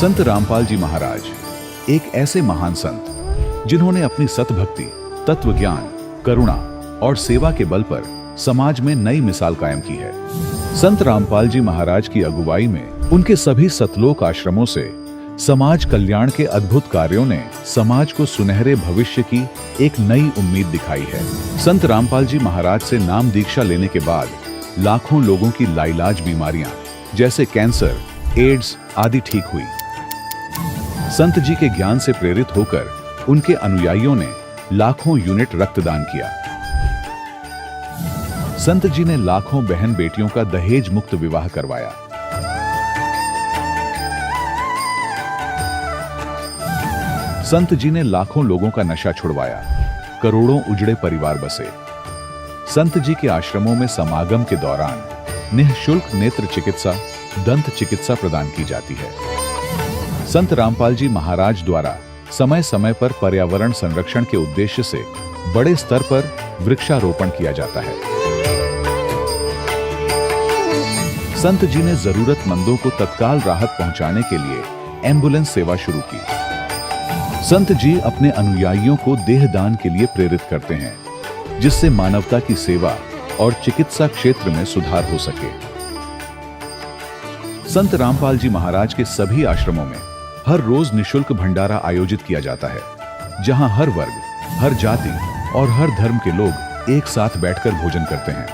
संत रामपाल जी महाराज एक ऐसे महान संत जिन्होंने अपनी सतभक्ति, तत्व ज्ञान, करुणा और सेवा के बल पर समाज में नई मिसाल कायम की है। संत रामपाल जी महाराज की अगुवाई में उनके सभी सतलोक आश्रमों से समाज कल्याण के अद्भुत कार्यों ने समाज को सुनहरे भविष्य की एक नई उम्मीद दिखाई है। संत रामपाल जी महाराज से नाम दीक्षा लेने के बाद लाखों लोगों की लाइलाज बीमारियां जैसे कैंसर, एड्स आदि ठीक हुई। संत जी के ज्ञान से प्रेरित होकर उनके अनुयायियों ने लाखों यूनिट रक्तदान किया। संत जी ने लाखों बहन बेटियों का दहेज मुक्त विवाह करवाया। संत जी ने लाखों लोगों का नशा छुड़वाया, करोड़ों उजड़े परिवार बसे। संत जी के आश्रमों में समागम के दौरान निःशुल्क नेत्र चिकित्सा, दंत चिकित्सा प्रदान की जाती है। संत रामपाल जी महाराज द्वारा समय समय पर पर्यावरण संरक्षण के उद्देश्य से बड़े स्तर पर वृक्षारोपण किया जाता है। संत जी ने जरूरतमंदों को तत्काल राहत पहुंचाने के लिए एम्बुलेंस सेवा शुरू की। संत जी अपने अनुयायियों को देहदान के लिए प्रेरित करते हैं, जिससे मानवता की सेवा और चिकित्सा क्षेत्र में सुधार हो सके। संत रामपाल जी महाराज के सभी आश्रमों में हर रोज निःशुल्क भंडारा आयोजित किया जाता है, जहां हर वर्ग, हर जाति और हर धर्म के लोग एक साथ बैठकर भोजन करते हैं।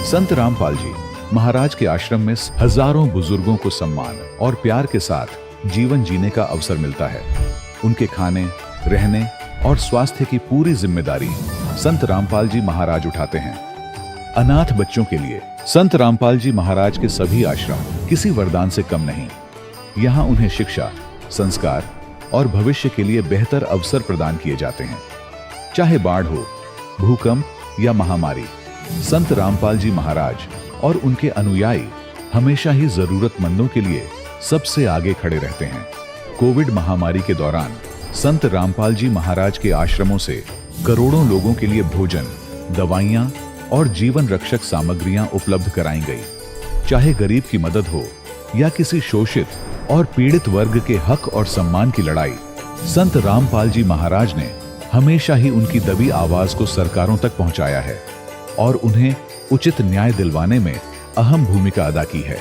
संत रामपाल जी महाराज के आश्रम में हजारों बुजुर्गों को सम्मान और प्यार के साथ जीवन जीने का अवसर मिलता है। उनके खाने, रहने और स्वास्थ्य की पूरी जिम्मेदारी संत रामपाल जी महाराज उठाते हैं। अनाथ बच्चों के लिए संत रामपाल जी महाराज के सभी आश्रम किसी वरदान से कम नहीं। यहाँ उन्हें शिक्षा, संस्कार और भविष्य के लिए बेहतर अवसर प्रदान किए जाते हैं। चाहे बाढ़ हो, भूकंप या महामारी, संत रामपाल जी महाराज और उनके अनुयायी हमेशा ही जरूरतमंदों के लिए सबसे आगे खड़े रहते हैं। कोविड महामारी के दौरान संत रामपाल जी महाराज के आश्रमों से करोड़ों लोगों के लिए भोजन, दवाइयां और जीवन रक्षक सामग्रियां उपलब्ध कराई गई। चाहे गरीब की मदद हो या किसी शोषित और पीड़ित वर्ग के हक और सम्मान की लड़ाई, संत रामपाल जी महाराज ने हमेशा ही उनकी दबी आवाज को सरकारों तक पहुंचाया है और उन्हें उचित न्याय दिलवाने में अहम भूमिका अदा की है।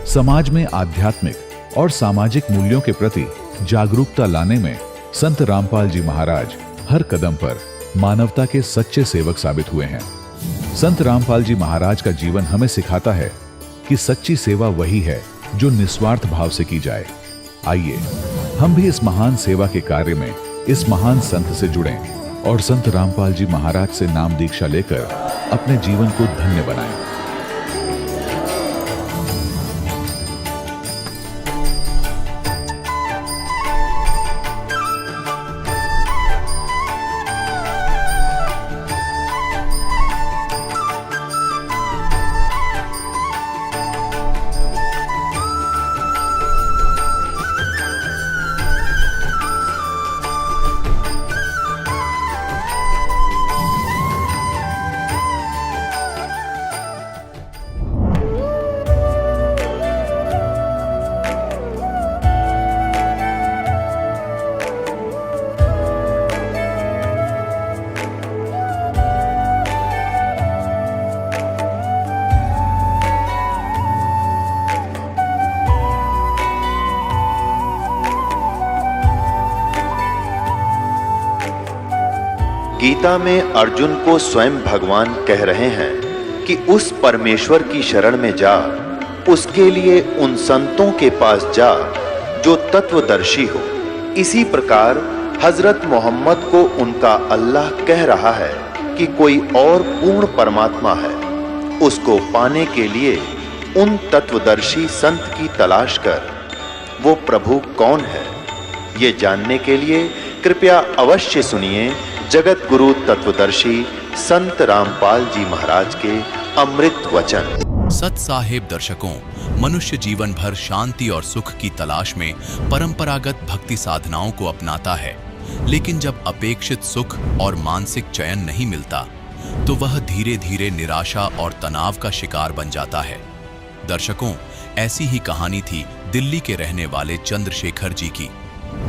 समाज में आध्यात्मिक और सामाजिक मूल्यों के प्रति जागरूकता लाने में संत रामपाल जी महाराज हर कदम पर मानवता के सच्चे सेवक साबित हुए हैं। संत रामपाल जी महाराज का जीवन हमें सिखाता है कि सच्ची सेवा वही है जो निस्वार्थ भाव से की जाए। आइए हम भी इस महान सेवा के कार्य में इस महान संत से जुड़ें और संत रामपाल जी महाराज से नाम दीक्षा लेकर अपने जीवन को धन्य बनाएं। गीता में अर्जुन को स्वयं भगवान कह रहे हैं कि उस परमेश्वर की शरण में जा, उसके लिए उन संतों के पास जा जो तत्वदर्शी हो। इसी प्रकार हजरत मोहम्मद को उनका अल्लाह कह रहा है कि कोई और पूर्ण परमात्मा है। उसको पाने के लिए उन तत्वदर्शी संत की तलाश कर। वो प्रभु कौन है, ये जानने के लिए कृपया अवश्य सुनिए जगत गुरु तत्वदर्शी संत रामपाल जी महाराज के अमृत वचन। सत साहेब दर्शकों, मनुष्य जीवन भर शांति और सुख की तलाश में परंपरागत भक्ति साधनाओं को अपनाता है, लेकिन जब अपेक्षित सुख और मानसिक चयन नहीं मिलता तो वह धीरे धीरे निराशा और तनाव का शिकार बन जाता है। दर्शकों, ऐसी ही कहानी थी दिल्ली के रहने वाले चंद्रशेखर जी की।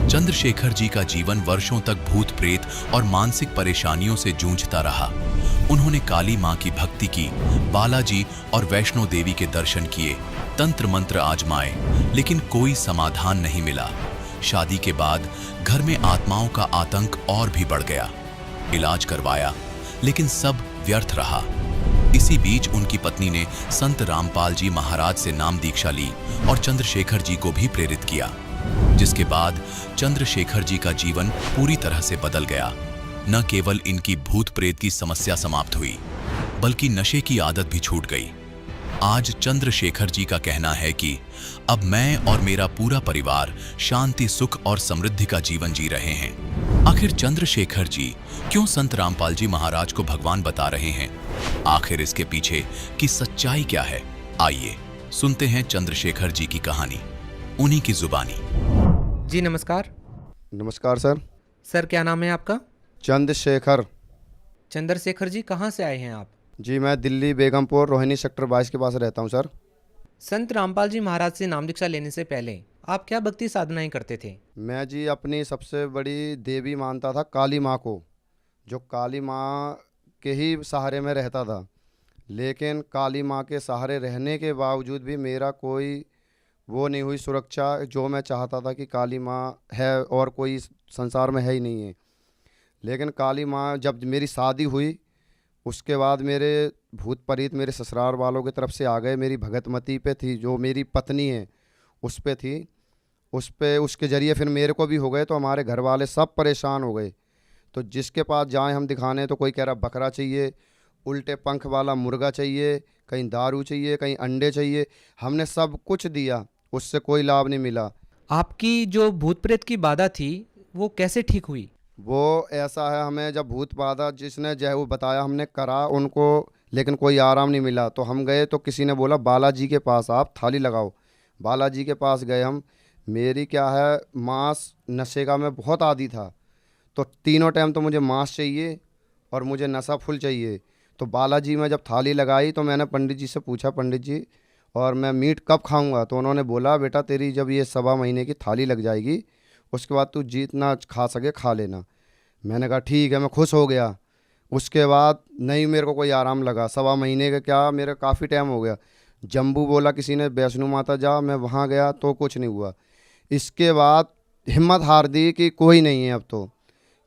चंद्रशेखर जी का जीवन वर्षों तक भूत प्रेत और मानसिक परेशानियों से जूझता रहा। उन्होंने काली मां की भक्ति की, बालाजी और वैष्णो देवी के दर्शन किए, तंत्र मंत्र आजमाए, लेकिन कोई समाधान नहीं मिला। शादी के बाद घर में आत्माओं का आतंक और भी बढ़ गया। इलाज करवाया, लेकिन सब व्यर्थ रहा। इसी बीच उनकी पत्नी ने संत रामपाल जी महाराज से नाम दीक्षा ली और चंद्रशेखर जी को भी प्रेरित किया, जिसके बाद चंद्रशेखर जी का जीवन पूरी तरह से बदल गया। न केवल इनकी भूत प्रेत की समस्या समाप्त हुई, बल्कि नशे की आदत भी छूट गई। आज चंद्रशेखर जी का कहना है कि अब मैं और मेरा पूरा परिवार शांति, सुख और समृद्धि का जीवन जी रहे हैं। आखिर चंद्रशेखर जी क्यों संत रामपाल जी महाराज को भगवान बता रहे हैं? आखिर इसके पीछे की सच्चाई क्या है? आइए सुनते हैं चंद्रशेखर जी की कहानी, उन्हीं की जुबानी। जी नमस्कार। नमस्कार सर। सर क्या नाम है आपका? चंद्रशेखर। चंद्रशेखर जी, कहाँ से आए हैं आप? जी मैं दिल्ली बेगमपुर रोहिणी सेक्टर 22 के पास रहता हूँ सर। संत रामपाल जी महाराज से नाम दीक्षा लेने से पहले आप क्या भक्ति साधनाएं करते थे? मैं जी अपनी सबसे बड़ी देवी मानता था काली माँ को, जो काली माँ के ही सहारे में रहता था। लेकिन काली माँ के सहारे रहने के बावजूद भी मेरा कोई वो नहीं हुई सुरक्षा जो मैं चाहता था कि काली माँ है और कोई संसार में है ही नहीं है। लेकिन काली माँ जब मेरी शादी हुई उसके बाद मेरे भूत प्रेत मेरे ससुराल वालों की तरफ से आ गए। मेरी भगतमती पे थी, जो मेरी पत्नी है उस पे थी, उस पे उसके ज़रिए फिर मेरे को भी हो गए। तो हमारे घर वाले सब परेशान हो गए। तो जिसके पास जाएं हम दिखाने तो कोई कह रहा बकरा चाहिए, उल्टे पंख वाला मुर्गा चाहिए, कहीं दारू चाहिए, कहीं अंडे चाहिए। हमने सब कुछ दिया, उससे कोई लाभ नहीं मिला। आपकी जो भूत प्रेत की बाधा थी वो कैसे ठीक हुई? वो ऐसा है, हमें जब भूत बाधा जिसने जो है वो बताया हमने करा उनको, लेकिन कोई आराम नहीं मिला। तो हम गए तो किसी ने बोला बालाजी के पास आप थाली लगाओ। बालाजी के पास गए हम। मेरी क्या है, मांस नशे का मैं बहुत आदी था, तो तीनों टाइम तो मुझे मांस चाहिए और मुझे नशा फुल चाहिए। तो बालाजी में जब थाली लगाई तो मैंने पंडित जी से पूछा, पंडित जी और मैं मीट कब खाऊंगा? तो उन्होंने बोला बेटा तेरी जब ये 1.25 महीने की थाली लग जाएगी उसके बाद तू जितना खा सके खा लेना। मैंने कहा ठीक है, मैं खुश हो गया। उसके बाद नहीं मेरे को कोई आराम लगा। 1.25 महीने का क्या, मेरा काफ़ी टाइम हो गया। जम्बू बोला किसी ने वैष्णो माता जा, मैं वहाँ गया तो कुछ नहीं हुआ। इसके बाद हिम्मत हार दी कि कोई नहीं है अब तो।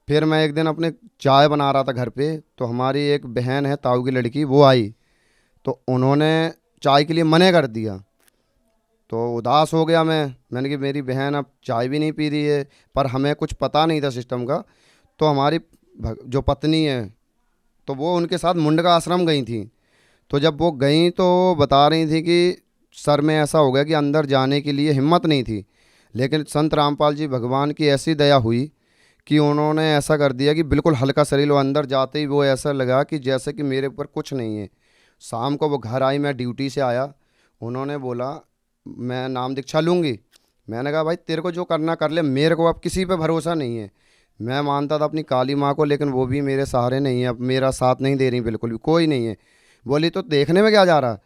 फिर मैं एक दिन अपने चाय बना रहा था घर पे, तो हमारी एक बहन है ताऊ की लड़की, वो आई तो उन्होंने चाय के लिए मना कर दिया। तो उदास हो गया मैंने कि मेरी बहन अब चाय भी नहीं पी रही है, पर हमें कुछ पता नहीं था सिस्टम का। तो हमारी जो पत्नी है तो वो उनके साथ मुंडका आश्रम गई थी। तो जब वो गई तो बता रही थी कि सर में ऐसा हो गया कि अंदर जाने के लिए हिम्मत नहीं थी। लेकिन संत रामपाल जी भगवान की ऐसी दया हुई कि उन्होंने ऐसा कर दिया कि बिल्कुल हल्का शरीर, वो अंदर जाते ही वो ऐसा लगा कि जैसे कि मेरे ऊपर कुछ नहीं है। शाम को वो घर आई, मैं ड्यूटी से आया, उन्होंने बोला मैं नाम दीक्षा लूँगी। मैंने कहा भाई तेरे को जो करना कर ले, मेरे को अब किसी पे भरोसा नहीं है। मैं मानता था अपनी काली माँ को, लेकिन वो भी मेरे सहारे नहीं है, अब मेरा साथ नहीं दे रही, बिल्कुल भी कोई नहीं है। बोली तो देखने में क्या जा रहा?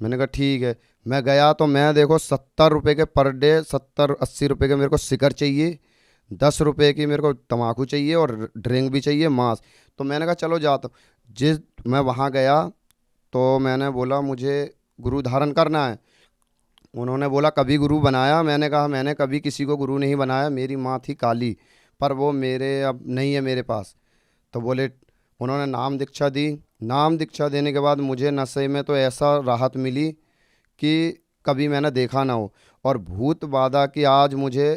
मैंने कहा ठीक है। मैं गया तो मैं देखो 70 रुपये के पर डे, 70-80 रुपये के मेरे को सिगर चाहिए, 10 रुपये की मेरे को तम्बाकू चाहिए और ड्रिंक भी चाहिए, मांस। तो मैंने कहा चलो जाता हूँ। मैं वहाँ गया तो मैंने बोला मुझे गुरु धारण करना है। उन्होंने बोला कभी गुरु बनाया? मैंने कहा मैंने कभी किसी को गुरु नहीं बनाया, मेरी माँ थी काली, पर वो मेरे अब नहीं है मेरे पास। तो बोले, उन्होंने नाम दीक्षा दी। नाम दीक्षा देने के बाद मुझे नशे में तो ऐसा राहत मिली कि कभी मैंने देखा ना हो। और भूत बाधा की आज मुझे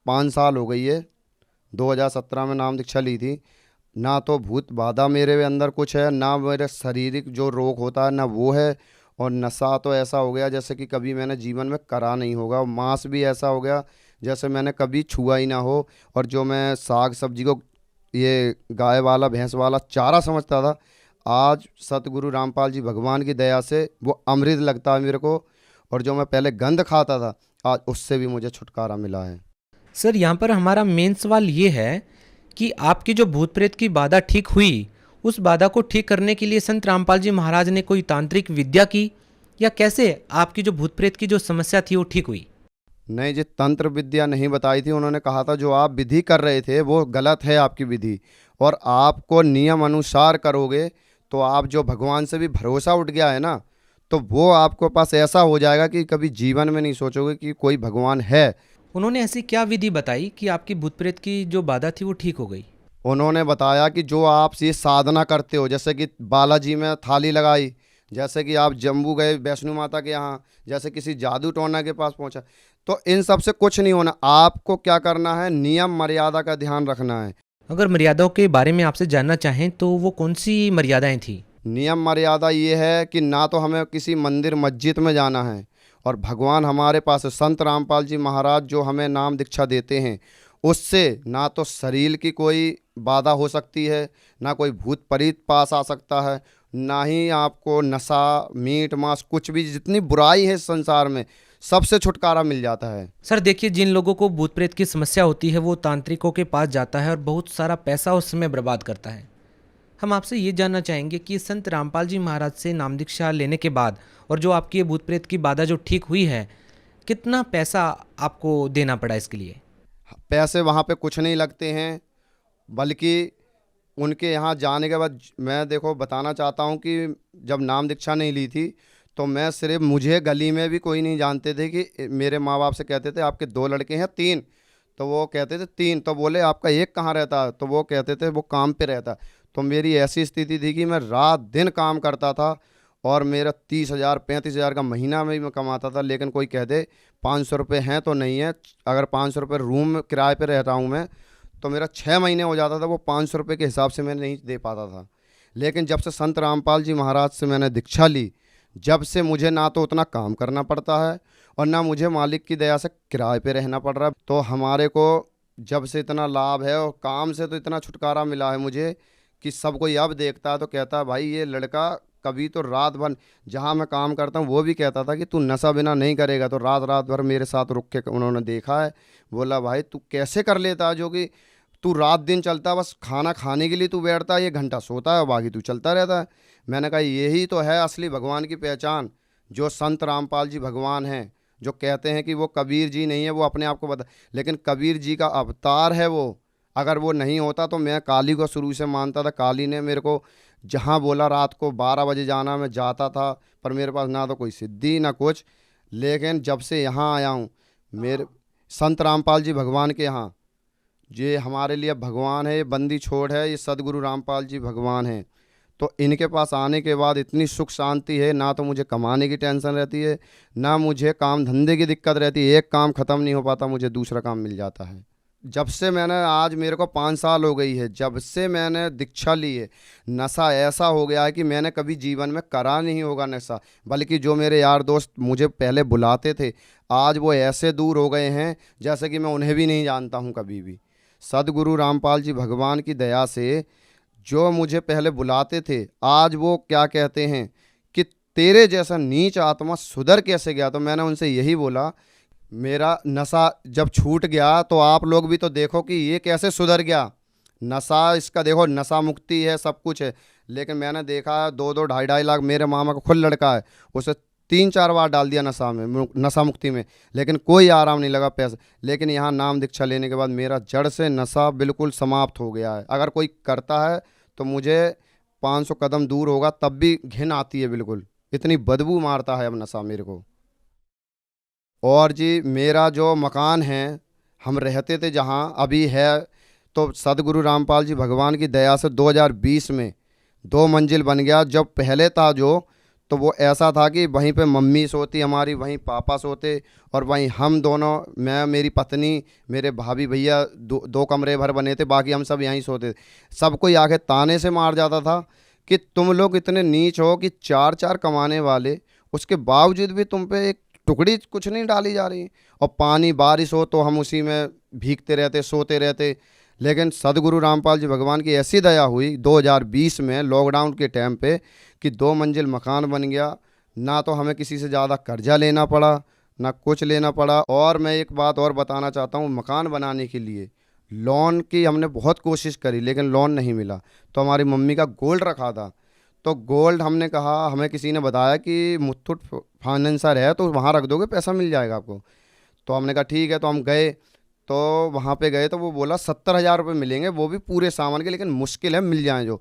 5 साल हो गई है। 2017 में नाम दीक्षा ली थी। ना तो भूत बाधा मेरे अंदर कुछ है, ना मेरे शारीरिक जो रोग होता है ना वो है, और नशा तो ऐसा हो गया जैसे कि कभी मैंने जीवन में करा नहीं होगा। मांस भी ऐसा हो गया जैसे मैंने कभी छुआ ही ना हो। और जो मैं साग सब्जी को ये गाय वाला भैंस वाला चारा समझता था, आज सतगुरु रामपाल जी भगवान की दया से वो अमृत लगता है मेरे को, और जो मैं पहले गंध खाता था आज उससे भी मुझे छुटकारा मिला है। सर यहाँ पर हमारा मेन सवाल ये है कि आपकी जो भूत प्रेत की बाधा ठीक हुई, उस बाधा को ठीक करने के लिए संत रामपाल जी महाराज ने कोई तांत्रिक विद्या की, या कैसे आपकी जो भूत प्रेत की जो समस्या थी वो ठीक हुई? नहीं जी, तंत्र विद्या नहीं बताई थी। उन्होंने कहा था जो आप विधि कर रहे थे वो गलत है आपकी विधि, और आपको नियम अनुसार करोगे तो आप जो भगवान से भी भरोसा उठ गया है ना, तो वो आपको पास ऐसा हो जाएगा कि कभी जीवन में नहीं सोचोगे कि कोई भगवान है। उन्होंने ऐसी क्या विधि बताई कि आपकी भूत प्रेत की जो बाधा थी वो ठीक हो गई? उन्होंने बताया कि जो आप ये साधना करते हो, जैसे कि बालाजी में थाली लगाई, जैसे कि आप जम्मू गए वैष्णो माता के यहाँ, जैसे किसी जादू टोना के पास पहुँचा, तो इन सब से कुछ नहीं होना। आपको क्या करना है, नियम मर्यादा का ध्यान रखना है। अगर मर्यादाओं के बारे में आपसे जानना चाहें तो वो कौन सी मर्यादाएं थी? नियम मर्यादा ये है कि ना तो हमें किसी मंदिर मस्जिद में जाना है, और भगवान हमारे पास है। संत रामपाल जी महाराज जो हमें नाम दीक्षा देते हैं, उससे ना तो शरीर की कोई बाधा हो सकती है, ना कोई भूत प्रेत पास आ सकता है, ना ही आपको नशा मीट मांस कुछ भी जितनी बुराई है इस संसार में सबसे छुटकारा मिल जाता है। सर देखिए, जिन लोगों को भूत प्रेत की समस्या होती है वो तांत्रिकों के पास जाता है और बहुत सारा पैसा उस समय बर्बाद करता है। हम आपसे ये जानना चाहेंगे कि संत रामपाल जी महाराज से नाम दीक्षा लेने के बाद और जो आपकी ये भूत प्रेत की बाधा जो ठीक हुई है, कितना पैसा आपको देना पड़ा इसके लिए? पैसे वहाँ पे कुछ नहीं लगते हैं, बल्कि उनके यहाँ जाने के बाद मैं देखो बताना चाहता हूँ कि जब नाम दीक्षा नहीं ली थी तो मैं सिर्फ, मुझे गली में भी कोई नहीं जानते थे कि मेरे माँ बाप से कहते थे आपके 2 लड़के हैं 3, तो वो कहते थे 3, तो बोले आपका एक कहाँ रहता है, तो वो कहते थे वो काम पे रहता। तो मेरी ऐसी स्थिति थी कि मैं रात दिन काम करता था और मेरा 30,000 35,000 का महीना में मैं कमाता था, लेकिन कोई कह दे 500 रुपये हैं तो नहीं है। अगर 500 रुपये रूम किराए पे रह रहा हूँ मैं, तो मेरा 6 महीने हो जाता था, वो 500 रुपये के हिसाब से मैं नहीं दे पाता था। लेकिन जब से संत रामपाल जी महाराज से मैंने दीक्षा ली, जब से मुझे ना तो उतना काम करना पड़ता है और ना मुझे मालिक की दया से किराए पे रहना पड़ रहा है। तो हमारे को जब से इतना लाभ है और काम से तो इतना छुटकारा मिला है मुझे कि सब कोई अब देखता है तो कहता है भाई ये लड़का, कभी तो रात भर जहाँ मैं काम करता हूँ वो भी कहता था कि तू नशा बिना नहीं करेगा, तो रात रात भर मेरे साथ रुक के उन्होंने देखा है। बोला भाई तू कैसे कर लेता है, जो कि तू रात दिन चलता, बस खाना खाने के लिए तू बैठता है, 1 घंटा सोता है और बाकी तू चलता रहता है। मैंने कहा यही तो है असली भगवान की पहचान, जो संत रामपाल जी भगवान हैं, जो कहते हैं कि वो कबीर जी नहीं है, वो अपने आप को बता, लेकिन कबीर जी का अवतार है वो। अगर वो नहीं होता तो मैं काली को शुरू से मानता था। काली ने मेरे को जहाँ बोला रात को 12 बजे जाना, मैं जाता था, पर मेरे पास ना तो कोई सिद्धि ना कुछ। लेकिन जब से यहाँ आया हूँ मेरे संत रामपाल जी भगवान के यहाँ, ये हमारे लिए भगवान है, ये बंदी छोड़ है, ये सदगुरु रामपाल जी भगवान हैं। तो इनके पास आने के बाद इतनी सुख शांति है, ना तो मुझे कमाने की टेंशन रहती है, ना मुझे काम धंधे की दिक्कत रहती है। एक काम ख़त्म नहीं हो पाता, मुझे दूसरा काम मिल जाता है। जब से मैंने, आज मेरे को 5 साल हो गई है जब से मैंने दीक्षा ली है, नशा ऐसा हो गया है कि मैंने कभी जीवन में करा नहीं होगा नशा। बल्कि जो मेरे यार दोस्त मुझे पहले बुलाते थे, आज वो ऐसे दूर हो गए हैं जैसे कि मैं उन्हें भी नहीं जानता हूँ कभी भी। सदगुरु रामपाल जी भगवान की दया से जो मुझे पहले बुलाते थे, आज वो क्या कहते हैं कि तेरे जैसा नीच आत्मा सुधर कैसे गया। तो मैंने उनसे यही बोला, मेरा नशा जब छूट गया तो आप लोग भी तो देखो कि ये कैसे सुधर गया। नशा इसका देखो, नशा मुक्ति है, सब कुछ है, लेकिन मैंने देखा 2-2 2.5 लाख, मेरे मामा का खुद लड़का है, उसे 3-4 बार डाल दिया नशा में, नशा मुक्ति में, लेकिन कोई आराम नहीं लगा पैसे। लेकिन यहाँ नाम दीक्षा लेने के बाद मेरा जड़ से नशा बिल्कुल समाप्त हो गया है। अगर कोई करता है तो मुझे 500 कदम दूर होगा तब भी घिन आती है, बिल्कुल इतनी बदबू मारता है अब नशा मेरे को। और जी मेरा जो मकान है, हम रहते थे जहाँ अभी है, तो सदगुरु रामपाल जी भगवान की दया से 2020 में 2 मंजिल बन गया। जब पहले था जो, तो वो ऐसा था कि वहीं पे मम्मी सोती हमारी, वहीं पापा सोते, और वहीं हम दोनों, मैं, मेरी पत्नी, मेरे भाभी भैया, 2 कमरे भर बने थे, बाकी हम सब यहीं सोते थे। सबको आके ताने से मार जाता था कि तुम लोग इतने नीच हो कि 4-4 कमाने वाले, उसके बावजूद भी तुम पे एक टुकड़ी कुछ नहीं डाली जा रही। और पानी बारिश हो तो हम उसी में भीगते रहते, सोते रहते। लेकिन सदगुरु रामपाल जी भगवान की ऐसी दया हुई 2020 में लॉकडाउन के टाइम पे कि 2 मंजिल मकान बन गया। ना तो हमें किसी से ज़्यादा कर्जा लेना पड़ा, ना कुछ लेना पड़ा। और मैं एक बात और बताना चाहता हूँ, मकान बनाने के लिए लोन की हमने बहुत कोशिश करी लेकिन लोन नहीं मिला। तो हमारी मम्मी का गोल्ड रखा था, तो गोल्ड हमने कहा, हमें किसी ने बताया कि मुथूट फाइनेंसर है तो वहाँ रख दोगे पैसा मिल जाएगा आपको। तो हमने कहा ठीक है। तो हम गए, तो वहाँ पे गए तो वो बोला 70,000 रुपये मिलेंगे, वो भी पूरे सामान के, लेकिन मुश्किल है मिल जाएं जो।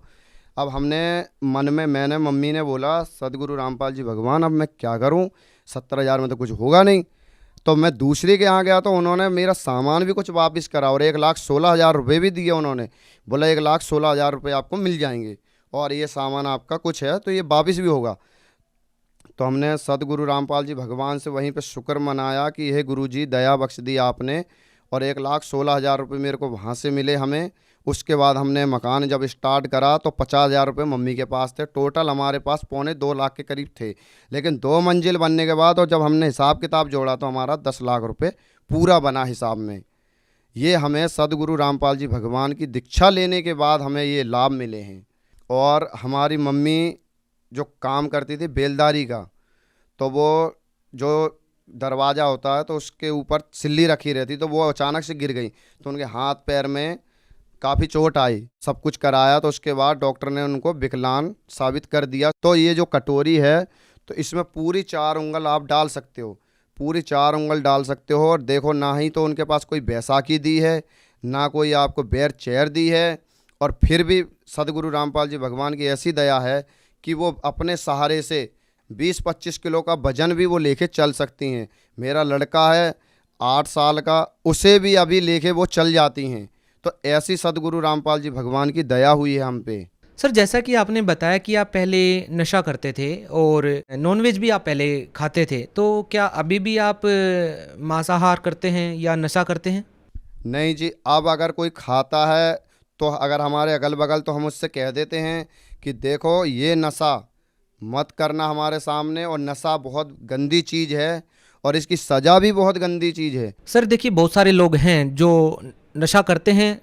अब हमने मन में, मैंने मम्मी ने बोला सदगुरु रामपाल जी भगवान अब मैं क्या करूं, 70,000 में तो कुछ होगा नहीं। तो मैं दूसरे के यहाँ गया तो उन्होंने मेरा सामान भी कुछ वापस करा और 1,16,000 रुपये भी दिए उन्होंने। बोला 1,16,000 रुपये आपको मिल जाएंगे और ये सामान आपका कुछ है तो ये वापस भी होगा। तो हमने सदगुरु रामपाल जी भगवान से वहीं पे शुक्र मनाया कि हे गुरु जी दया बख्श दी आपने, और 1,16,000 रुपये मेरे को वहाँ से मिले हमें। उसके बाद हमने मकान जब स्टार्ट करा तो 50,000 रुपये मम्मी के पास थे, टोटल हमारे पास 2.25 लाख के करीब थे। लेकिन 2 मंजिल बनने के बाद और जब हमने हिसाब किताब जोड़ा तो हमारा 10 लाख रुपये पूरा बना हिसाब में। ये हमें सदगुरु रामपाल जी भगवान की दीक्षा लेने के बाद हमें ये लाभ मिले हैं। और हमारी मम्मी जो काम करती थी बेलदारी का, तो वो जो दरवाज़ा होता है तो उसके ऊपर सिल्ली रखी रहती, तो वो अचानक से गिर गई तो उनके हाथ पैर में काफ़ी चोट आई। सब कुछ कराया तो उसके बाद डॉक्टर ने उनको विकलांग साबित कर दिया। तो ये जो कटोरी है तो इसमें पूरी 4 उंगल आप डाल सकते हो, पूरी 4 उंगल डाल सकते हो। और देखो ना ही तो उनके पास कोई बैसाखी दी है, ना कोई आपको बेर चेयर दी है, और फिर भी सदगुरु रामपाल जी भगवान की ऐसी दया है कि वो अपने सहारे से 20-25 किलो का वजन भी वो लेके चल सकती हैं। मेरा लड़का है 8 साल का, उसे भी अभी लेके वो चल जाती हैं। तो ऐसी सदगुरु रामपाल जी भगवान की दया हुई है हम पे। सर जैसा कि आपने बताया कि आप पहले नशा करते थे और नॉनवेज भी आप पहले खाते थे, तो क्या अभी भी आप मांसाहार करते हैं या नशा करते हैं? नहीं जी, अब अगर कोई खाता है तो अगर हमारे अगल बगल तो हम उससे कह देते हैं कि देखो ये नशा मत करना हमारे सामने, और नशा बहुत गंदी चीज़ है और इसकी सज़ा भी बहुत गंदी चीज़ है। सर देखिए, बहुत सारे लोग हैं जो नशा करते हैं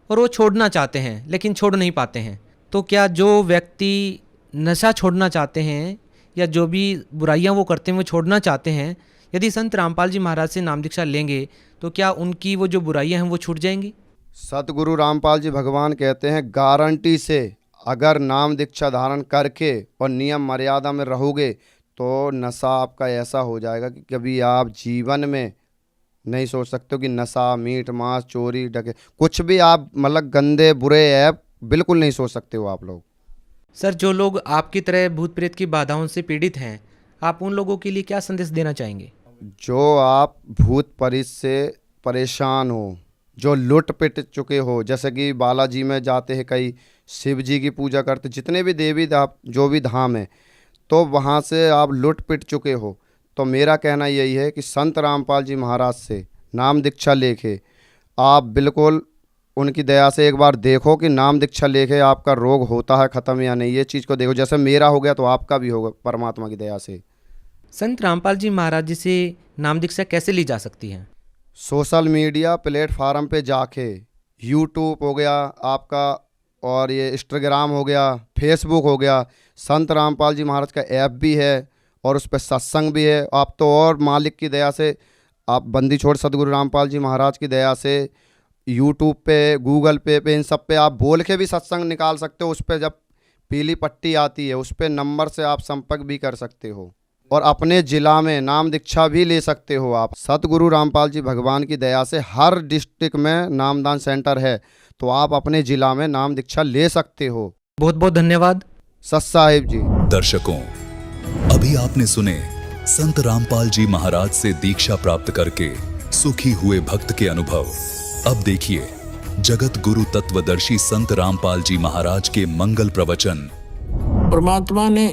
और वो छोड़ना चाहते हैं लेकिन छोड़ नहीं पाते हैं। तो क्या जो व्यक्ति नशा छोड़ना चाहते हैं या जो भी बुराइयां वो करते हैं वो छोड़ना चाहते हैं, यदि संत रामपाल जी महाराज से नाम दीक्षा लेंगे तो क्या उनकी वो जो बुराइयां हैं वो छूट जाएंगी? सतगुरु रामपाल जी भगवान कहते हैं गारंटी से अगर नाम दीक्षा धारण करके और नियम मर्यादा में रहोगे तो नशा आपका ऐसा हो जाएगा कि कभी आप जीवन में नहीं सोच सकते हो कि नशा, मीट मांस, चोरी, डके, कुछ भी आप मतलब गंदे बुरे ऐप बिल्कुल नहीं सोच सकते हो आप लोग। सर जो लोग आपकी तरह भूत प्रेत की बाधाओं से पीड़ित हैं, आप उन लोगों के लिए क्या संदेश देना चाहेंगे? जो आप भूत प्रेत से परेशान हो, जो लुट पिट चुके हो, जैसे कि बालाजी में जाते हैं कई, शिव जी की पूजा करते, जितने भी देवी जो भी धाम है, तो वहाँ से आप लुट पिट चुके हो, तो मेरा कहना यही है कि संत रामपाल जी महाराज से नाम दीक्षा लेके आप बिल्कुल उनकी दया से एक बार देखो कि नाम दीक्षा लेके आपका रोग होता है ख़त्म या नहीं। ये चीज़ को देखो, जैसे मेरा हो गया तो आपका भी होगा परमात्मा की दया से। संत रामपाल जी महाराज जी से नाम दीक्षा कैसे ली जा सकती है? सोशल मीडिया प्लेटफार्म पे जाके, यूट्यूब हो गया आपका, और ये इंस्टाग्राम हो गया, फेसबुक हो गया, संत रामपाल जी महाराज का ऐप भी है और उस पर सत्संग भी है। आप तो और मालिक की दया से, आप बंदी छोड़ सदगुरु रामपाल जी महाराज की दया से यूट्यूब पे, गूगल पे इन सब पे आप बोल के भी सत्संग निकाल सकते हो। उस पर जब पीली पट्टी आती है उस पर नंबर से आप संपर्क भी कर सकते हो और अपने ज़िला में नाम दीक्षा भी ले सकते हो आप। सतगुरु रामपाल जी भगवान की दया से हर डिस्ट्रिक्ट में नामदान सेंटर है, तो आप अपने ज़िला में नाम दीक्षा ले सकते हो। बहुत बहुत धन्यवाद सत साहिब जी। दर्शकों, अभी आपने सुने संत रामपाल जी महाराज से दीक्षा प्राप्त करके सुखी हुए भक्त के अनुभव। अब देखिए जगत गुरु तत्वदर्शी संत रामपाल जी महाराज के मंगल प्रवचन। परमात्मा ने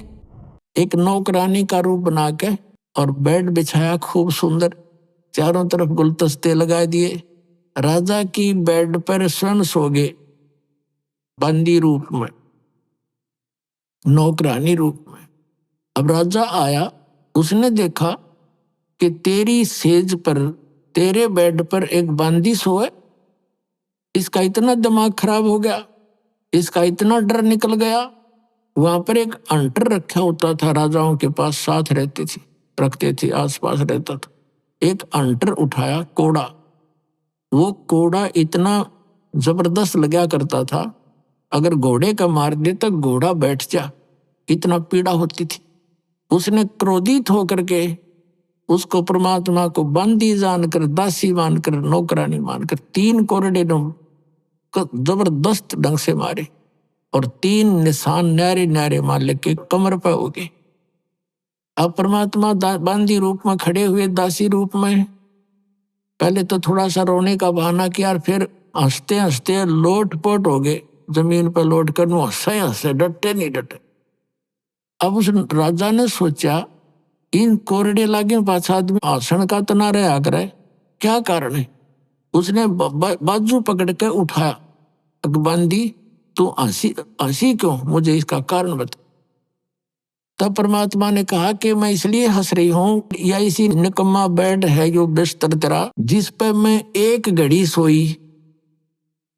एक नौकरानी का रूप बना के और बेड बिछाया खूब सुंदर, चारों तरफ गुलदस्ते लगा दिए, राजा की बेड पर स्वयं सो गए बंदी रूप में, नौकरानी रूप में। अब राजा आया, उसने देखा कि तेरी सेज पर, तेरे बेड पर एक बंदी सोए इसका इतना दिमाग खराब हो गया, इसका इतना डर निकल गया। वहां पर एक अंटर रखा होता था, राजाओं के पास साथ रखते थे, आसपास रहता था। एक अंटर उठाया कोड़ा, वो कोड़ा इतना जबरदस्त लगा करता था, अगर घोड़े का मार दे तो घोड़ा बैठ जा, इतना पीड़ा होती थी। उसने क्रोधित होकर के उसको परमात्मा को बंदी जानकर, दासी मानकर, नौकरानी मानकर 3 कोरडे जबरदस्त ढंग से मारे और 3 निशान न्यारे न्यारे मालिक के कमर पर हो गए। अब परमात्मा बांदी रूप में खड़े हुए, दासी रूप में। पहले तो थोड़ा सा रोने का बहाना किया और फिर हंसते हंसते लोटपोट हो गए, जमीन पर लौट कर हंसे हंसे, डटे नहीं डटे। अब उस राजा ने सोचा, इन कोरडे लागे पाछा आदमी आसन का तना रहा करे, क्या कारण है? उसने बाजू पकड़ के उठाया, अकबंदी तू हंसी क्यों, मुझे इसका कारण बता। तब परमात्मा ने कहा कि मैं इसलिए हंस रही हूं, या इसी निकम्मा बेड है जो बिस्तर तेरा, जिस पे मैं 1 घड़ी सोई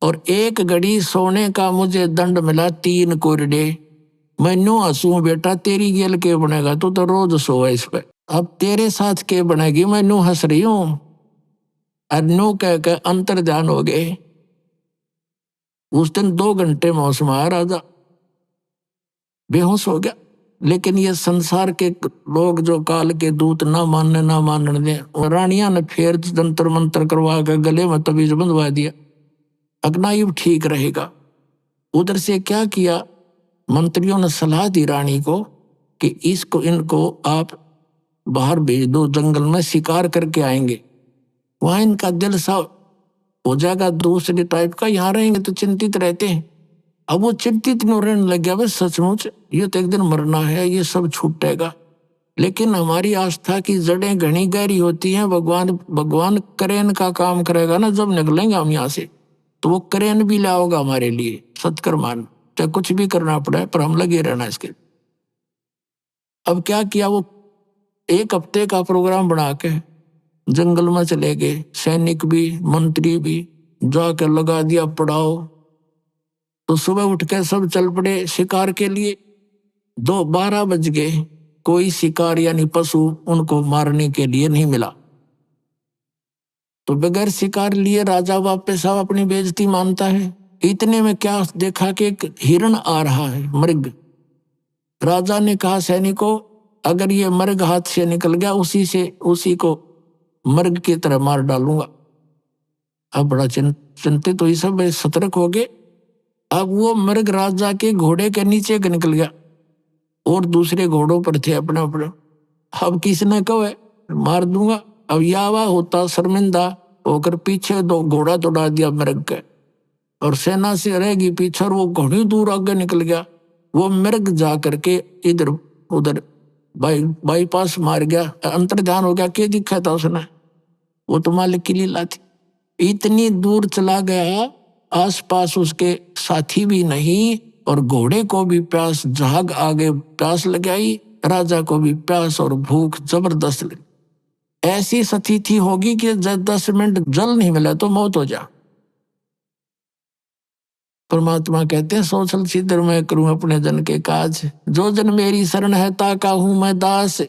और 1 घड़ी सोने का मुझे दंड मिला 3 कोरडे। मैं नो हंसू बेटा, तेरी गेल के बनेगा, तू तो रोज सोए इस पे, अब तेरे साथ के बनेगी, मैं नो हंस रही हूं। और नो कह के अंतर ध्यान हो गए। उस दिन 2 घंटे मौसम आया, राजा बेहोश हो गया। लेकिन ये संसार के लोग जो काल के दूत ना मानने दे, रानियां ने फिर जंतर मंत्र करवा के गले में तबीज बंधवा दिया, अग्नायुब ठीक रहेगा। उधर से क्या किया, मंत्रियों ने सलाह दी रानी को कि इनको आप बाहर भेज दो, जंगल में शिकार करके आएंगे, वहां इनका दिल सा हो जाएगा दूसरे टाइप का, यहाँ रहेंगे तो चिंतित रहते हैं। अब वो चिंतित नहीं रहने लग गया, बस सचमुच ये तो एक दिन मरना है, ये सब छूटेगा। लेकिन हमारी आस्था की जड़ें घनी गहरी होती हैं। भगवान करेन का काम करेगा ना, जब निकलेंगे हम यहाँ से तो वो करेन भी लाओगा हमारे लिए, सत्कर्मान, चाहे कुछ भी करना पड़े, पर हम लगे रहना इसके। अब क्या किया, वो 1 हफ्ते का प्रोग्राम बना के जंगल में चले गए, सैनिक भी मंत्री भी, जाकर लगा दिया पड़ाव। तो सुबह उठ के सब चल पड़े शिकार के लिए। 12 बज गए, कोई शिकार यानी पशु उनको मारने के लिए नहीं मिला। तो बगैर शिकार लिए राजा वापस साहब अपनी बेइज्जती मानता है। इतने में क्या देखा कि एक हिरण आ रहा है, मृग। राजा ने कहा सैनिकों, अगर ये मृग हाथ से निकल गया, उसी को मृग की तरह मार डालूंगा। अब बड़ा चिंतित तो ये सब सतर्क हो गए। अब वो मृग राजा के घोड़े के नीचे के निकल गया और दूसरे घोड़ों पर थे अपने अपने। अब किसने कहे मार दूंगा, अब यावा होता शर्मिंदा होकर पीछे 2 घोड़ा दौड़ा दिया मृग के, और सेना से रहेगी पीछे, और वो घड़ी दूर आगे निकल गया। वो मृग जा करके इधर उधर बाईपास मार गया, अंतर ध्यान हो गया। क्या दिखा था उसने, वो तो मालिक की लीला थी। इतनी दूर चला गया, आसपास उसके साथी भी नहीं, और घोड़े को भी प्यास, झाग आगे प्यास लगाई, राजा को भी प्यास और भूख जबरदस्त लगी। ऐसी स्थिति होगी कि 10 मिनट जल नहीं मिला तो मौत हो जा। परमात्मा कहते हैं, सोचल छिद्र मैं करूं अपने जन के काज, जो जन मेरी शरण है ताका हूं मैं दास,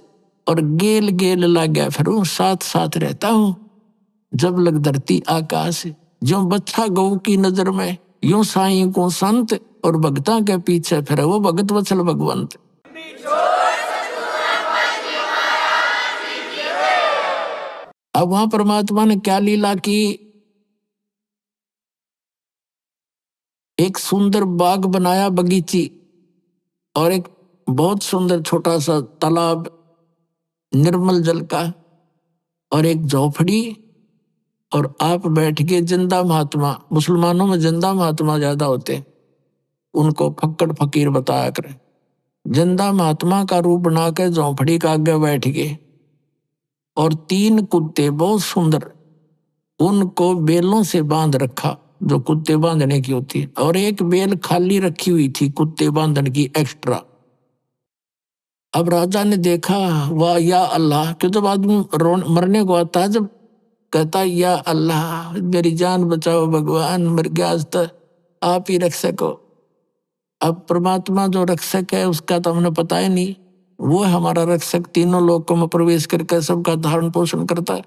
और गेल गेल लाग्या फिरूं, साथ साथ रहता हूं जब लग धरती आकाश। जो बच्चा गौ की नजर में, यूं साईं को संत, और भगता के पीछे फिरे वो भगत वत्सल भगवंत। अब वहां परमात्मा ने क्या लीला की, एक सुंदर बाग बनाया, बगीची, और एक बहुत सुंदर छोटा सा तालाब निर्मल जल का, और एक झोपड़ी, और आप बैठ के जिंदा महात्मा, मुसलमानों में जिंदा महात्मा ज्यादा होते, उनको फक्कड़ फकीर बताया करें। जिंदा महात्मा का रूप बना के झोपड़ी का आगे बैठ गए, और 3 कुत्ते बहुत सुंदर, उनको बेलों से बांध रखा, जो कुत्ते बांधने की होती है, और एक बेल खाली रखी हुई थी कुत्ते बांधने की एक्स्ट्रा। अब राजा ने देखा, वाह या अल्लाह, कि जब आदमी मरने को आता है, जब कहता या अल्लाह मेरी जान बचाओ भगवान, मर गया आज तक, आप ही रक्षक हो। अब परमात्मा जो रक्षक है उसका तो हमने पता ही नहीं, वो है हमारा रक्षक, तीनों लोकों में प्रवेश करके सबका धारण पोषण करता है।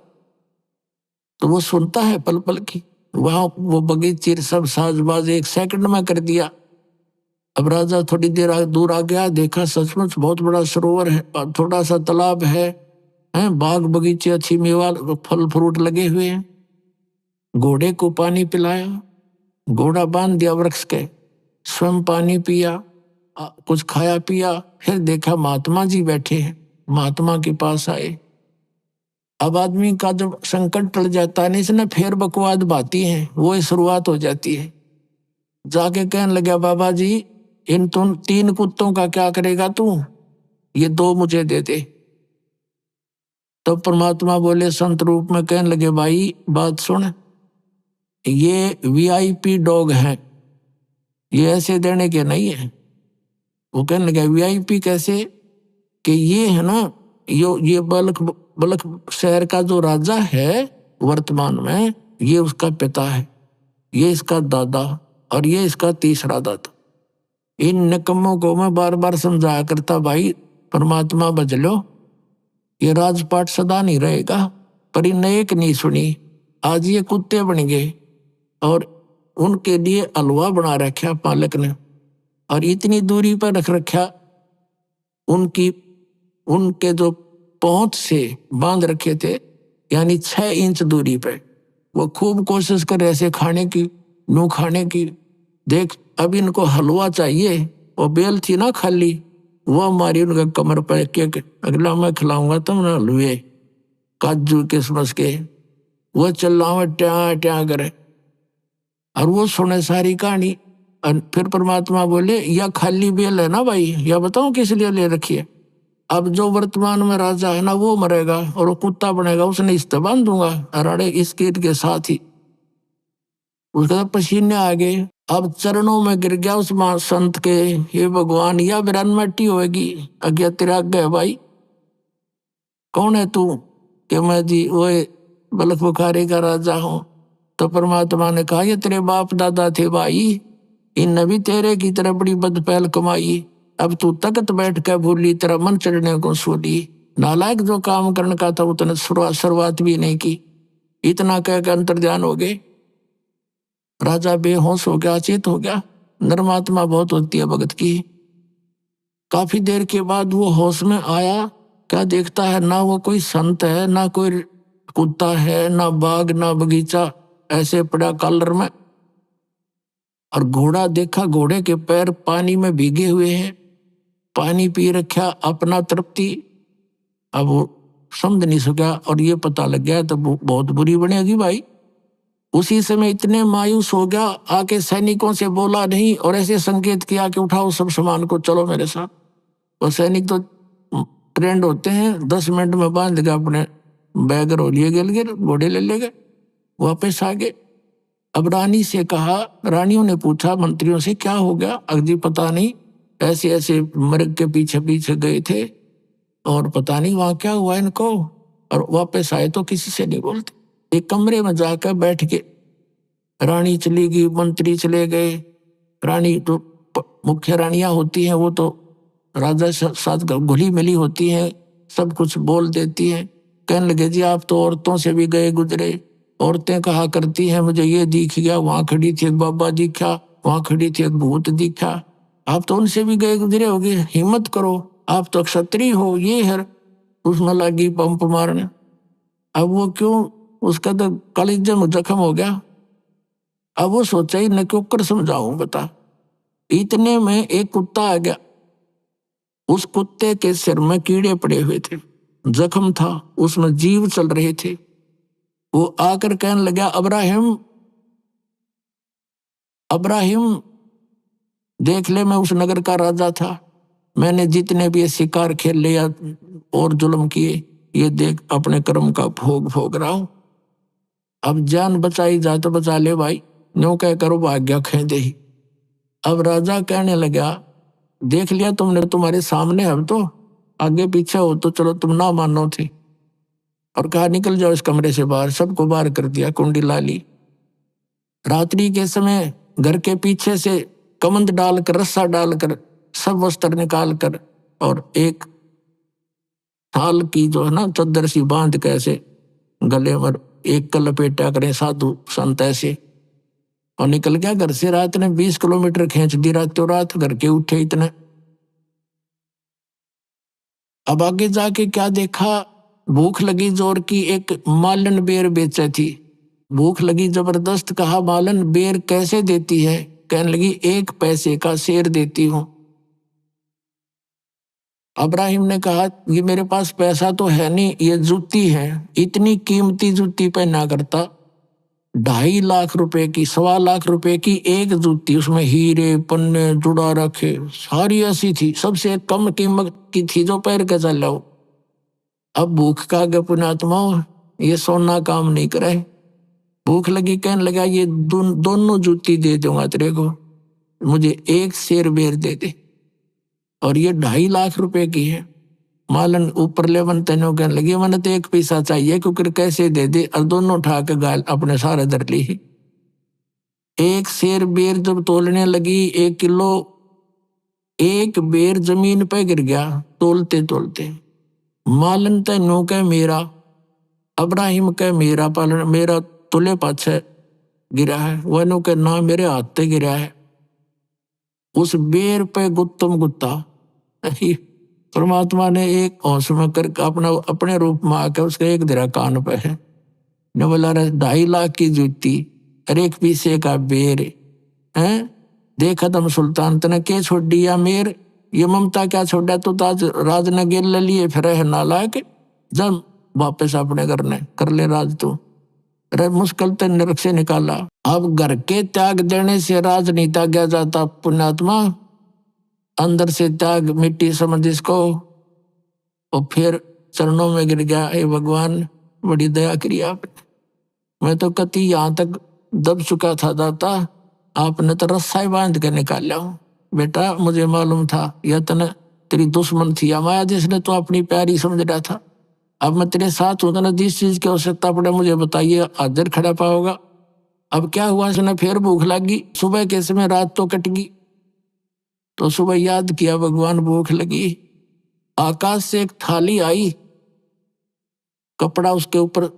तो वो सुनता है पल पल की, वहां वो बगीचे सब साजबाज 1 सेकंड में कर दिया। अब राजा थोड़ी देर दूर आ गया, देखा सचमुच बहुत बड़ा सरोवर है और थोड़ा सा तालाब है, बाग बगीचे अच्छी मेवा फल फ्रूट लगे हुए हैं। घोड़े को पानी पिलाया, घोड़ा बांध दिया वृक्ष के, स्वयं पानी पिया, कुछ खाया पिया। फिर देखा महात्मा जी बैठे हैं, महात्मा के पास आए। अब आदमी का जब संकट टल जाता है ना, इसने फिर बकवाद बाती है, वो ही शुरुआत हो जाती है। जाके कहने लगा बाबा जी इन तुम 3 कुत्तों का क्या करेगा तू, ये 2 मुझे दे दे। तो परमात्मा बोले संत रूप में, कहने लगे भाई बात सुन, ये वीआईपी डॉग हैं, ये ऐसे देने के नहीं है। वो कहने लगा वीआईपी कैसे, कि ये है ना ये बल्ख शहर का जो राजा है वर्तमान में, ये उसका पिता है, ये इसका दादा और ये इसका तीसरा दादा। इन निकम्मों को मैं बार बार समझाया करता, भाई परमात्मा बच लो, ये राजपाट सदा नहीं रहेगा। पर इन एक नहीं सुनी, आज ये कुत्ते बन गए और उनके लिए हलवा बना रखा पालक ने, और इतनी दूरी पर रख रखा, उनके जो पहुंच से बांध रखे थे, यानी 6 इंच दूरी पे। वो खूब कोशिश कर ऐसे खाने की, नू खाने की। देख अब इनको हलवा चाहिए, वो बेल थी ना खाली, वो मारी उनका कमर पर के अगला मैं खिलाऊंगा तुमने हलवे काजू किशमिश के। वो चिल्लावे ट्या ट्या करे और वो सुने सारी कहानी। और फिर परमात्मा बोले या खाली बेल है ना भाई, या बताओ किस लिए ले रखी है। अब जो वर्तमान में राजा है ना वो मरेगा और वो कुत्ता बनेगा, उसने इस बांध दूंगा अराड़े इस कीट के साथ ही। उसका पसीने आ गए, अब चरणों में गिर गया उस संत के, हे भगवान या बिरान मट्टी होगी अज्ञा तेरा आज्ञा है भाई, कौन है तू। कि मैं जी वो बल्ख बुखारी का राजा हूं। तो परमात्मा ने कहा ये तेरे बाप दादा थे भाई, इन भी तेरे की तरह बड़ी बदपहल कमाई, अब तू तकत बैठ कर भूली, तेरा मन चढ़ने को सूली। नालायक जो काम करने का था उतने शुरुआत भी नहीं की। इतना कहकर अंतर्ध्यान हो गए, राजा बेहोश हो गया, अचेत हो गया। नर्मात्मा बहुत होती है भगत की। काफी देर के बाद वो होश में आया, क्या देखता है ना वो कोई संत है, ना कोई कुत्ता है, ना बाग ना बगीचा, ऐसे पड़ा कॉलर में। और घोड़ा देखा, घोड़े के पैर पानी में भीगे हुए हैं, पानी पी रखा अपना तृप्ति। अब वो समझ नहीं सका और ये पता लग गया तो बहुत बुरी बनेगी भाई। उसी समय इतने मायूस हो गया, आके सैनिकों से बोला नहीं और ऐसे संकेत किया कि उठाओ सब सामान को, चलो मेरे साथ। और सैनिक तो ट्रेंड होते हैं, 10 मिनट में बांध देगा अपने बैग और लिए गिर घोड़े ले गए, वापस आ गए। अब रानी से कहा, रानियों ने पूछा मंत्रियों से क्या हो गया। अगजी पता नहीं, ऐसे ऐसे मृग के पीछे पीछे गए थे और पता नहीं वहां क्या हुआ इनको, और वापस आए तो किसी से नहीं बोलते। एक कमरे में जाकर बैठ के रानी चली गई, मंत्री चले गए। रानी तो मुख्य रानियां होती हैं, वो तो राजा साथ घुली मिली होती हैं, सब कुछ बोल देती हैं। कहने लगे जी आप तो औरतों से भी गए गुजरे, औरतें कहा करती हैं मुझे ये दिख गया, वहां खड़ी थी एक बाबा दिखा, वहां खड़ी थी एक भूत दिखा, आप तो उनसे भी गए गुजरे होगे, हिम्मत करो, आप तो क्षत्रिय हो। ये है उसमें लगी पंप मारने। अब वो क्यों, उसका तो कलेजे में जख्म हो गया। अब वो सोचा ही न क्यों कर समझाऊं बता। इतने में एक कुत्ता आ गया, उस कुत्ते के सिर में कीड़े पड़े हुए थे, जख्म था, उसमें जीव चल रहे थे। वो आकर कहने लगा अब्राहिम अब्राहिम देख ले, मैं उस नगर का राजा था, मैंने जितने भी ये शिकार खेल लिया और जुल्म किए, ये देख अपने कर्म का भोग भोग रहा हूं। अब जान बचाई जाए तो बचा ले भाई, न्यों कह करो भाग्य खेदे ही। अब राजा कहने लगा देख लिया तुमने, तुम्हारे सामने, अब तो आगे पीछे हो तो चलो तुम ना मानो थे, और कहा निकल जाओ इस कमरे से बाहर। सबको बाहर कर दिया, कुंडी ला ली। रात्रि के समय घर के पीछे से कमंद डालकर, रस्सा डालकर, सब वस्त्र निकाल कर और एक थाल की जो है ना चद्दर सी बांध के ऐसे गले में एक लपेटा करें साधु संत ऐसे, और निकल गया घर से। रात ने 20 किलोमीटर खींच दी रातों रात, घर के उठे इतने। अब आगे जाके क्या देखा, भूख लगी जोर की, एक मालन बेर बेचे थी। भूख लगी जबरदस्त, कहा मालन बेर कैसे देती है? कहने लगी 1 पैसे का शेर देती हूं। अब्राहिम ने कहा ये मेरे पास पैसा तो है नहीं, ये जूती है, इतनी कीमती जूती पहना करता, 2.5 लाख रुपए की, 1.25 लाख रुपए की एक जूती, उसमें हीरे पन्ने जुड़ा रखे, सारी ऐसी थी, सबसे कम कीमत की थी जो पैर के चल लो। अब भूख का आगे पुण्यात्मा ये सोना काम नहीं करे। भूख लगी, कहने लगा ये दोनों जूती दे दूंगा तेरे को, मुझे 1 शेर बेर दे दे, और ये 2.5 लाख रुपए की है। मालन ऊपर ले बनते नो, कहने लगी मैंने तो 1 पैसा चाहिए, क्योंकि कैसे दे दे, और दोनों उठा के गाल अपने सारे दर ली। 1 शेर बेर जब तोलने लगी 1 किलो, 1 बेर जमीन पे गिर गया तोलते तोलते। मालन तेनो कह मेरा, अब्राहिम कह मेरा पालन, मेरा तुले पाछे गिरा है, वनो के ना मेरे हाथ पे गिरा है। उस बेर पे गुत्तम गुत्ता परमात्मा ने एक होश में कर अपने रूप में आकर उसके एक धरा कान पे है, ने बोला 2.5 लाख की जूती और 1 पैसे का बेर है, देखा तुम सुल्तान तने के छोड़ दिया मेर, ये ममता क्या छोड़ा, तो ताज राज ने गेल ले लिए फिर है नालायक, जब वापस अपने करने कर ले राज तू। अरे मुश्किल तो नरक से निकाला। अब घर के त्याग देने से राज नहीं त्यागा जाता पुण्यात्मा, अंदर से त्याग मिट्टी समझ इसको। और फिर चरणों में गिर गया, हे भगवान बड़ी दया करी आपने, मैं तो कति यहाँ तक दब चुका था दाता, आपने तो रस्सा ही बांध के निकाला हूँ। बेटा मुझे मालूम था यह तने तेरी दुश्मन थी या माया जिसने तो अपनी प्यारी समझ रहा था। अब मैं तेरे साथ हूं ना, जिस चीज की आवश्यकता पड़े मुझे बताइए, हाजिर खड़ा पाओगा। अब क्या हुआ, उसने फिर भूख लगी, सुबह के समय रात तो कट गई, तो सुबह याद किया भगवान भूख लगी। आकाश से एक थाली आई, कपड़ा उसके ऊपर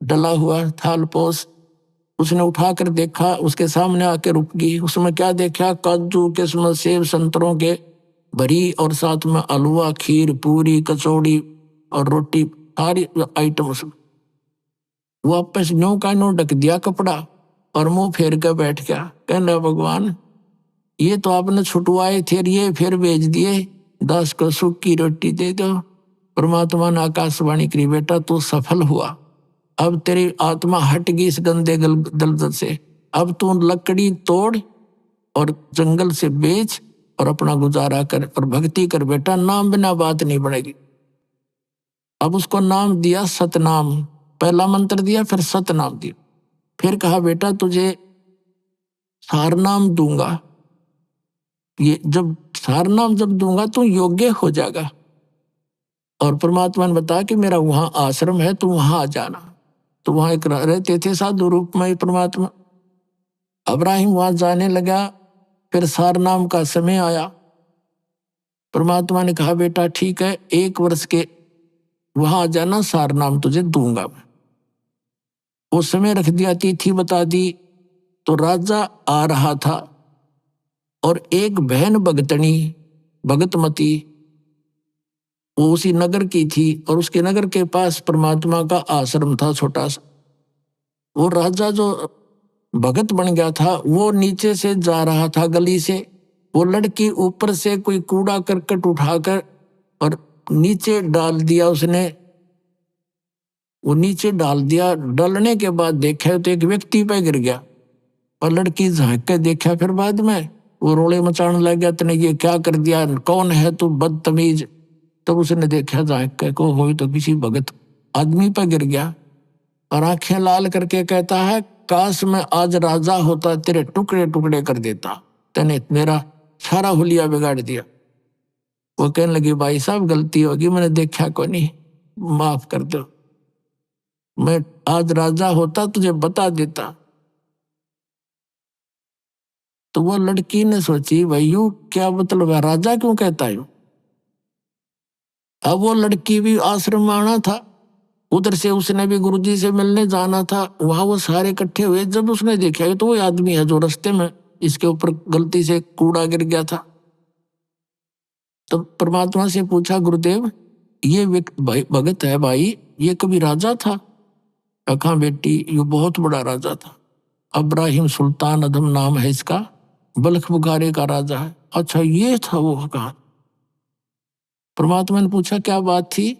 डला हुआ थाल पोस, उसने उठाकर देखा, उसके सामने आके रुक गई। उसमें क्या देखा, काजू किस्मत सेब संतरों के भरी, और साथ में हलवा खीर पूरी कचौड़ी और रोटी, सारी आइटम उसमें। वापस न्यू का न्यू ढक दिया कपड़ा और मुंह फेर कर बैठ गया, कहना भगवान ये तो आपने छुटवाए थे, ये फिर भेज दिए, 10 को सूखी रोटी दे दो। परमात्मा ने आकाशवाणी करी, बेटा तू सफल हुआ, अब तेरी आत्मा हट गई इस गंदे दलदल से, अब तू लकड़ी तोड़ और जंगल से बेच और अपना गुजारा कर और भक्ति कर बेटा, नाम बिना बात नहीं बनेगी। अब उसको नाम दिया सतनाम, पहला मंत्र दिया फिर सतनाम दिया, फिर कहा बेटा तुझे सारनाम दूंगा, ये जब सारनाम जब दूंगा तो योग्य हो जाएगा। और परमात्मा ने बताया कि मेरा वहां आश्रम है, तू वहां आ जाना। तो वहां एक रहते थे साधु रूप में परमात्मा। अब्राहिम वहां जाने लगा, फिर सारनाम का समय आया। परमात्मा ने कहा बेटा ठीक है, 1 वर्ष के वहां आ जाना, सारनाम तुझे दूंगा मैं। उस समय रख दिया, तिथि बता दी। तो राजा आ रहा था और एक बहन भगतनी भगतमती वो उसी नगर की थी, और उसके नगर के पास परमात्मा का आश्रम था छोटा सा। वो राजा जो भगत बन गया था वो नीचे से जा रहा था गली से, वो लड़की ऊपर से कोई कूड़ा करकट उठाकर और नीचे डाल दिया उसने, वो नीचे डाल दिया। डालने के बाद देखा तो एक व्यक्ति पे गिर गया, और लड़की झांक के देखा, फिर बाद में वो रोले मचाने लग गया, तूने ये क्या कर दिया, कौन है तू बदतमीज। तब उसने देखा झांक के को हो तो किसी भगत आदमी पर गिर गया, और आंखें लाल करके कहता है काश मैं आज राजा होता, तेरे टुकड़े टुकड़े कर देता, तूने मेरा सारा हुलिया बिगाड़ दिया। वो कहने लगी भाई साहब गलती होगी, मैंने देखा को नहीं, माफ कर दो। मैं आज राजा होता तुझे बता देता। तो वो लड़की ने सोची भाई यू क्या मतलब है, राजा क्यों कहता है। अब वो लड़की भी आश्रम में आना था, उधर से उसने भी गुरुजी से मिलने जाना था। वहां वो सारे इकट्ठे हुए, जब उसने देखा तो वो आदमी है जो रास्ते में इसके ऊपर गलती से कूड़ा गिर गया था। तो परमात्मा से पूछा गुरुदेव ये भगत है भाई, ये कभी राजा था। कहा बेटी ये बहुत बड़ा राजा था, अब्राहिम सुल्तान अदम नाम है इसका, बल्ख बुखारे का राजा है। अच्छा ये था वो। कहा परमात्मा ने पूछा क्या बात थी।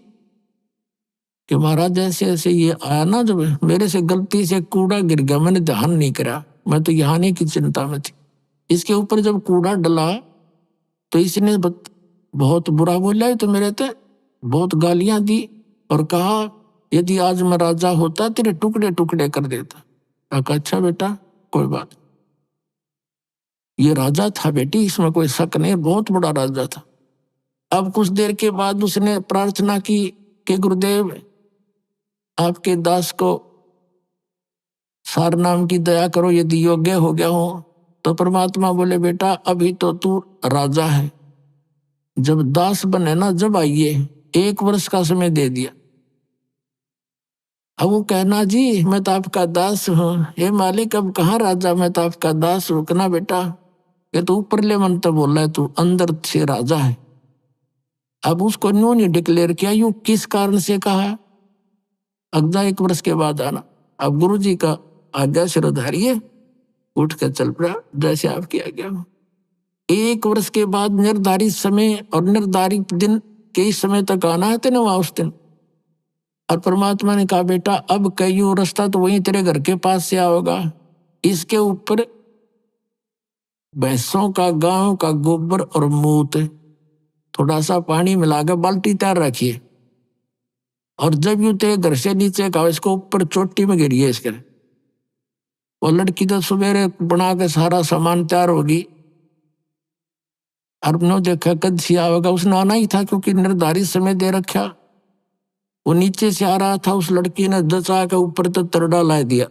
कि महाराज जैसे ऐसे ये आया ना, जब मेरे से गलती से कूड़ा गिर गया, मैंने ध्यान नहीं करा, मैं तो यहाँ आने की चिंता में थी। इसके ऊपर जब कूड़ा डला तो इसने बहुत बुरा बोला है, तो मेरे तो बहुत गालियां दी और कहा यदि आज मैं राजा होता तेरे टुकड़े टुकड़े कर देता। कहा अच्छा बेटा कोई बात, ये राजा था बेटी, इसमें कोई शक नहीं, बहुत बड़ा राजा था। अब कुछ देर के बाद उसने प्रार्थना की कि गुरुदेव आपके दास को सार नाम की दया करो, यदि योग्य हो गया हो। तो परमात्मा बोले बेटा अभी तो तू राजा है, जब दास बने ना जब आइए, 1 वर्ष का समय दे दिया। अब वो कहना जी मैं तो आपका दास हूँ। हे मालिक अब कहाँ राजा, मैं तो आपका दास हूँ। कहना बेटा ये तो ऊपरले मन तो बोल रहा है, तू अंदर से राजा है। अब उसको न्यू नहीं डिक्लेयर किया, यूं किस कारण से कहा अगला 1 वर्ष के बाद आना। अब गुरु जी का आज्ञा सिरधारिये, उठ कर चल पड़ा जैसे आपकी आज्ञा हो। 1 वर्ष के बाद निर्धारित समय और निर्धारित दिन के इस समय तक आना है तेने वहां उस दिन। और परमात्मा ने कहा बेटा अब कई रास्ता तो वहीं तेरे घर के पास से आओगा, इसके ऊपर भैंसों का गांव का गोबर और मूत थोड़ा सा पानी मिलाकर बाल्टी तैयार रखिए, और जब यूं तेरे घर से नीचे का इसको ऊपर चोटी में गिरिए इसके। वो लड़की तो सवेरे बना के सारा सामान तैयार होगी, और ने देखा कद से आवेगा, उसने आना ही था क्योंकि निर्धारित समय दे रखा। वो नीचे से आ रहा था, उस लड़की ने जचा के ऊपर तो तरडा ला दिया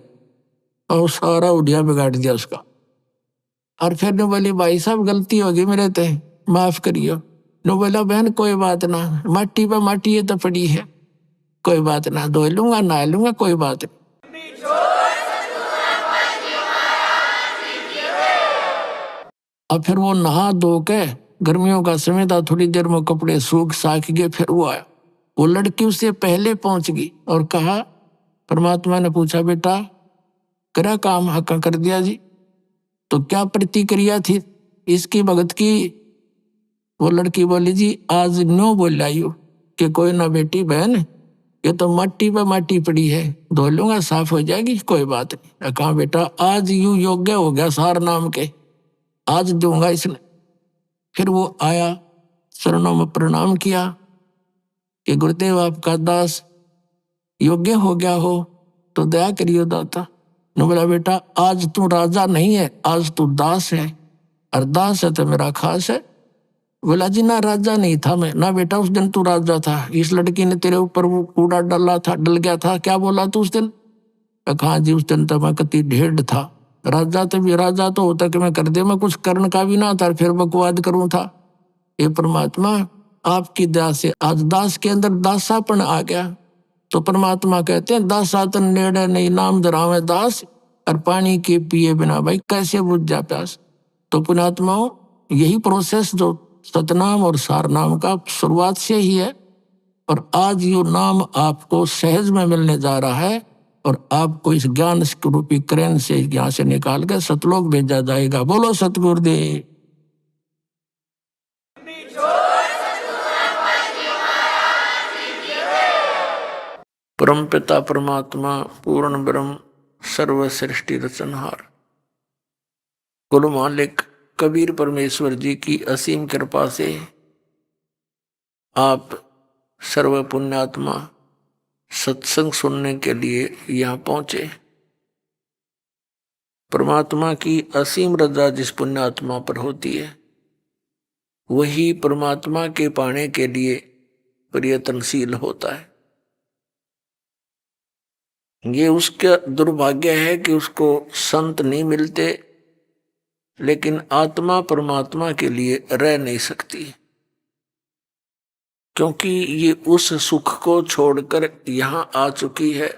और सारा उड़िया बिगाड़ दिया उसका। और फिर ने बोली भाई साहब गलती होगी मेरे ते, माफ करियो। नो बोला बहन कोई बात ना, माटी पे माटी ये तो पड़ी है, कोई बात ना, धो लूंगा नहा लूंगा, कोई बात नहीं। अब फिर वो नहा धो के, गर्मियों का समय था, थोड़ी देर में कपड़े सूख साख गए, फिर वो आया। वो लड़की उससे पहले पहुंच गई और कहा, परमात्मा ने पूछा बेटा करा काम, हक्का कर दिया जी। तो क्या प्रतिक्रिया थी इसकी भगत की। वो लड़की बोली जी आज नो बोल आई हो कि कोई ना बेटी बहन, ये तो माटी पे माटी पड़ी है, धो लूंगा साफ हो जाएगी, कोई बात नहीं। कहा बेटा आज यूं योग्य हो गया सार नाम के, आज दूंगा इसने। फिर वो आया, चरणों में प्रणाम किया कि गुरुदेव आपका दास योग्य हो गया हो तो दया करियो दाता। ने बोला बेटा आज तू राजा नहीं है, आज तू दास है, और दास है तो मेरा खास है। बोला जी ना राजा नहीं था मैं ना बेटा, उस दिन तू राजा था, इस लड़की ने तेरे ऊपर वो कूड़ा डाला था, डल गया था, क्या बोला तू उस दिन। कहा जी उस दिन तो मैं कति ढेढ़ था, राजा तो भी राजा तो होता कि मैं कर दे, मैं कुछ करने का भी ना था, फिर बकवाद करूं था। ये परमात्मा आपकी दया से आज दास के अंदर दासापन आ गया। तो परमात्मा कहते हैं दासातन नेड़े नहीं नाम धरावे दास, और पानी के पिए बिना भाई कैसे बुझ जा प्यास। तो पुण्यात्माओं यही प्रोसेस जो सतनाम और सारनाम का शुरुआत से ही है, और आज ये नाम आपको सहज में मिलने जा रहा है, और आपको इस ज्ञान रूपी क्रेन से यहाँ से निकाल कर सतलोक भेजा जाएगा। बोलो सतगुरुदेव। परम पिता परमात्मा पूर्ण ब्रह्म सर्व सृष्टि रचनहार गुरु मालिक कबीर परमेश्वर जी की असीम कृपा से आप सर्व पुण्यात्मा सत्संग सुनने के लिए यहाँ पहुंचे। परमात्मा की असीम रजा जिस पुण्यात्मा पर होती है वही परमात्मा के पाने के लिए प्रयत्नशील होता है। ये उसका दुर्भाग्य है कि उसको संत नहीं मिलते, लेकिन आत्मा परमात्मा के लिए रह नहीं सकती, क्योंकि ये उस सुख को छोड़कर यहां आ चुकी है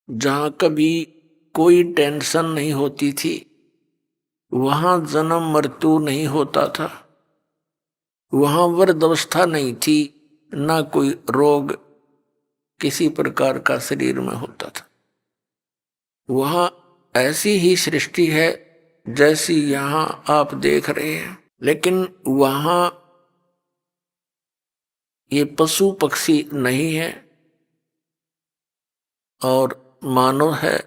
जहां कभी कोई टेंशन नहीं होती थी, वहां जन्म मृत्यु नहीं होता था, वहां वृद्धावस्था नहीं थी, ना कोई रोग किसी प्रकार का शरीर में होता था। वहां ऐसी ही सृष्टि है जैसी यहां आप देख रहे हैं, लेकिन वहां ये पशु पक्षी नहीं है और मानव है।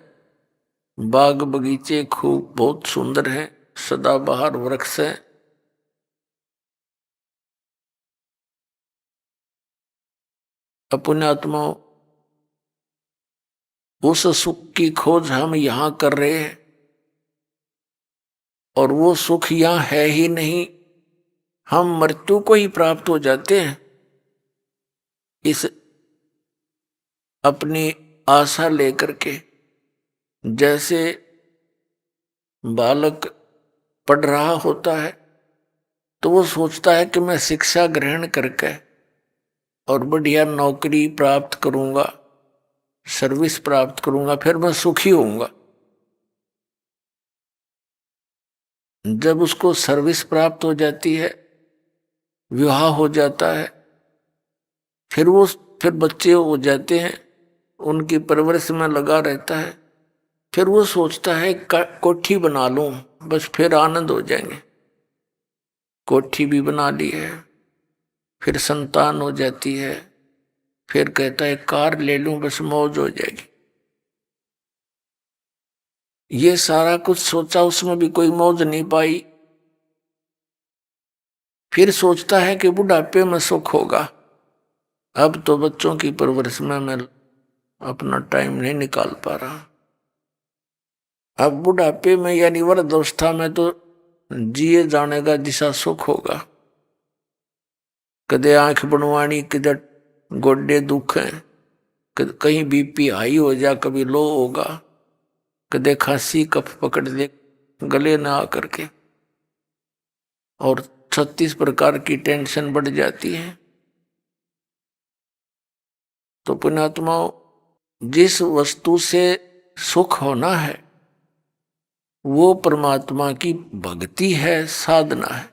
बाग बगीचे खूब बहुत सुंदर हैं, सदाबहार वृक्ष हैं। अपने आत्माओं, उस सुख की खोज हम यहां कर रहे हैं और वो सुख यहां है ही नहीं, हम मृत्यु को ही प्राप्त हो जाते हैं। इस अपनी आशा लेकर के, जैसे बालक पढ़ रहा होता है तो वो सोचता है कि मैं शिक्षा ग्रहण करके और बढ़िया नौकरी प्राप्त करूंगा, सर्विस प्राप्त करूंगा, फिर मैं सुखी होऊंगा। जब उसको सर्विस प्राप्त हो जाती है, विवाह हो जाता है, फिर बच्चे हो जाते हैं, उनकी परवरिश में लगा रहता है, फिर वो सोचता है कोठी बना लूं, बस फिर आनंद हो जाएंगे। कोठी भी बना ली है, फिर संतान हो जाती है, फिर कहता है कार ले लूं, बस मौज हो जाएगी। ये सारा कुछ सोचा, उसमें भी कोई मौज नहीं पाई। फिर सोचता है कि बुढ़ापे में सुख होगा, अब तो बच्चों की परवरिश में मैं अपना टाइम नहीं निकाल पा रहा। अब बुढ़ापे में यानी वृद्धावस्था में तो जिए जाने का जिसा सुख होगा। कदे आंख बनवानी, कदे गोडे दुख हैं, कहीं बीपी हाई हो जा, कभी लो होगा, कदे खांसी कफ पकड़ ले गले ना आकर के, और 36 प्रकार की टेंशन बढ़ जाती है। तो पुण्यात्माओं, जिस वस्तु से सुख होना है वो परमात्मा की भक्ति है, साधना है।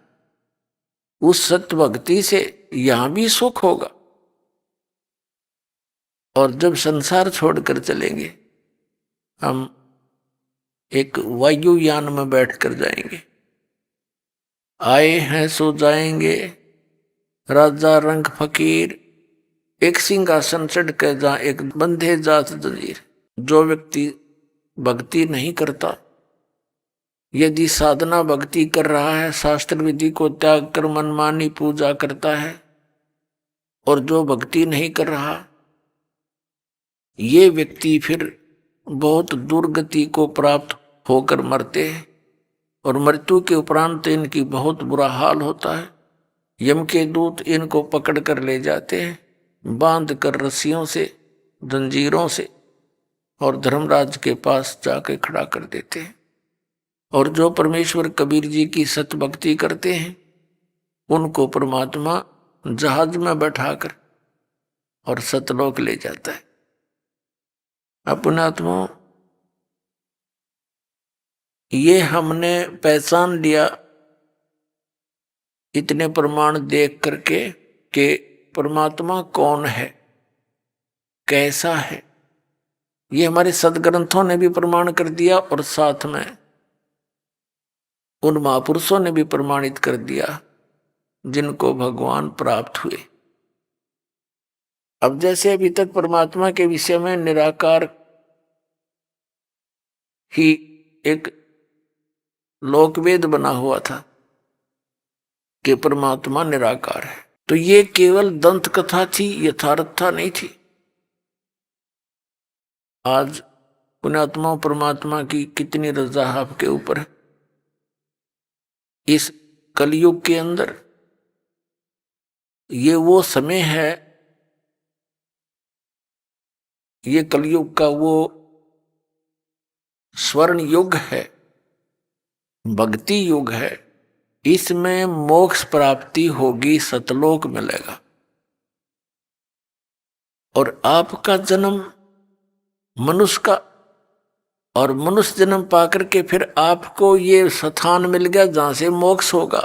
उस सत्य भक्ति से यहां भी सुख होगा, और जब संसार छोड़कर चलेंगे, हम एक वायुयान में बैठकर जाएंगे। आए हैं सो जाएंगे, राजा रंग फकीर, एक सिंहासन चढ़ के जा एक बंधे जात जंजीर। जो व्यक्ति भक्ति नहीं करता, यदि साधना भक्ति कर रहा है, शास्त्र विधि को त्याग कर मनमानी पूजा करता है, और जो भक्ति नहीं कर रहा, ये व्यक्ति फिर बहुत दुर्गति को प्राप्त होकर मरते हैं, और मृत्यु के उपरांत इनकी बहुत बुरा हाल होता है। यम के दूत इनको पकड़ कर ले जाते हैं, बांध कर रस्सियों से, जंजीरों से, और धर्मराज के पास जाके खड़ा कर देते हैं। और जो परमेश्वर कबीर जी की सत्य भक्ति करते हैं, उनको परमात्मा जहाज में बैठाकर और सतलोक ले जाता है। अपने आत्मा, ये हमने पहचान लिया इतने प्रमाण देख करके कि परमात्मा कौन है, कैसा है। ये हमारे सदग्रंथों ने भी प्रमाण कर दिया, और साथ में उन महापुरुषों ने भी प्रमाणित कर दिया जिनको भगवान प्राप्त हुए। अब जैसे अभी तक परमात्मा के विषय में निराकार ही एक लोकवेद बना हुआ था कि परमात्मा निराकार है, तो ये केवल दंत कथा थी, यथार्थता नहीं थी। आज पुण्यात्मा परमात्मा की कितनी रजा आपके ऊपर है। इस कलयुग के अंदर ये वो समय है ये कलयुग का वो स्वर्ण युग है, भक्ति युग है। इसमें मोक्ष प्राप्ति होगी, सतलोक मिलेगा। और आपका जन्म मनुष्य का, और मनुष्य जन्म पाकर के फिर आपको ये स्थान मिल गया जहां से मोक्ष होगा।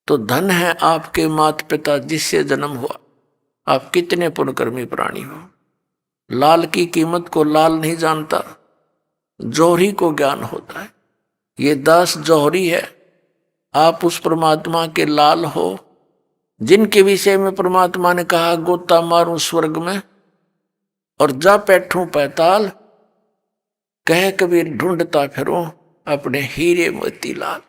तो धन है आपके माता पिता जिससे जन्म हुआ। आप कितने पुण्यकर्मी प्राणी हो। लाल की कीमत को लाल नहीं जानता, जौहरी को ज्ञान होता है। ये दास जौहरी है, आप उस परमात्मा के लाल हो जिनके विषय में परमात्मा ने कहा गोता मारूं स्वर्ग में और जा बैठूं पैताल, कह कबीर ढूंढता फिरूं अपने हीरे मोती लाल।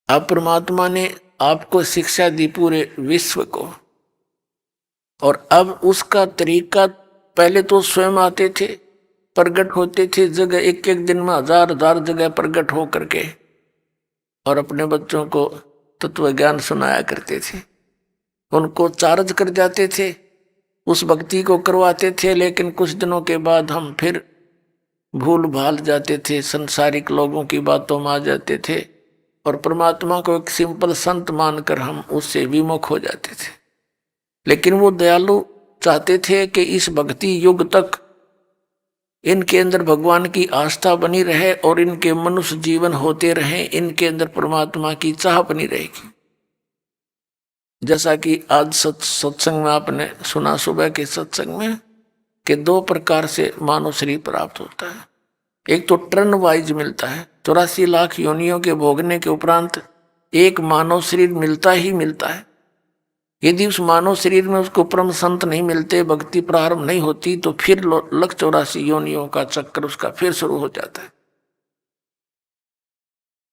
अब परमात्मा ने आपको शिक्षा दी पूरे विश्व को, और अब उसका तरीका, पहले तो स्वयं आते थे, प्रकट होते थे जगह, एक एक दिन में हजार हजार जगह प्रकट हो करके, और अपने बच्चों को तत्व ज्ञान सुनाया करते थे। उनको चार्ज कर जाते थे, उस भक्ति को करवाते थे। लेकिन कुछ दिनों के बाद हम फिर भूल भाल जाते थे, संसारिक लोगों की बातों में आ जाते थे, और परमात्मा को एक सिंपल संत मानकर हम उससे विमुख हो जाते थे। लेकिन वो दयालु चाहते थे कि इस भक्ति युग तक इनके अंदर भगवान की आस्था बनी रहे और इनके मनुष्य जीवन होते रहे, इनके अंदर परमात्मा की चाह बनी रहेगी। जैसा कि आज सत्संग में आपने सुना, सुबह के सत्संग में, कि 2 प्रकार से मानव शरीर प्राप्त होता है। एक तो टर्न वाइज मिलता है, 84 लाख योनियों के भोगने के उपरांत एक मानव शरीर मिलता ही मिलता है। यदि उस मानव शरीर में उसको परम संत नहीं मिलते, भक्ति प्रारंभ नहीं होती, तो फिर 184 योनियों का चक्कर उसका फिर शुरू हो जाता है।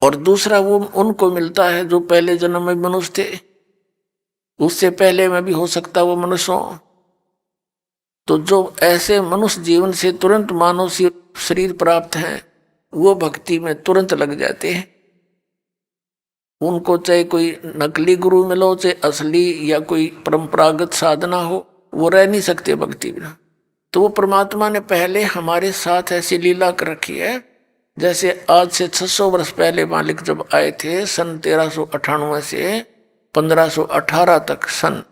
और दूसरा वो उनको मिलता है जो पहले जन्म में मनुष्य थे, उससे पहले में भी हो सकता वो मनुष्य हो। तो जो ऐसे मनुष्य जीवन से तुरंत मानव शरीर प्राप्त हैं, वो भक्ति में तुरंत लग जाते हैं। उनको चाहे कोई नकली गुरु मिलो, चाहे असली या कोई परंपरागत साधना हो, वो रह नहीं सकते भक्ति बिना। तो वो परमात्मा ने पहले हमारे साथ ऐसी लीला कर रखी है। जैसे आज से 600 वर्ष पहले मालिक जब आए थे, सन 1398 से 1518 तक, सन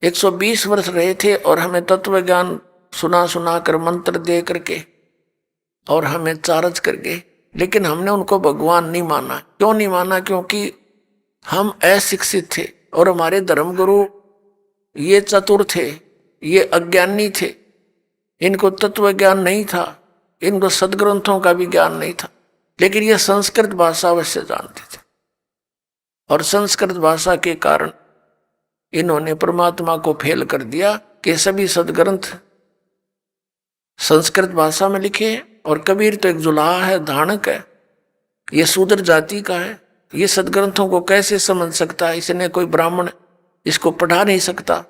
120 वर्ष रहे थे, और हमें तत्व ज्ञान सुना कर, मंत्र दे करके, और हमें चार्ज करके। लेकिन हमने उनको भगवान नहीं माना। क्यों नहीं माना? क्योंकि हम अशिक्षित थे, और हमारे धर्मगुरु ये चतुर थे, ये अज्ञानी थे, इनको तत्व ज्ञान नहीं था, इनको सदग्रंथों का भी ज्ञान नहीं था। लेकिन ये संस्कृत भाषा अवश्य जानते थे, और संस्कृत भाषा के कारण इन्होंने परमात्मा को फेल कर दिया कि सभी सदग्रंथ संस्कृत भाषा में लिखे। और कबीर तो एक जुलाहा है, धानक है, ये शूद्र जाति का है, ये सदग्रंथों को कैसे समझ सकता है? इसने कोई ब्राह्मण इसको पढ़ा नहीं सकता,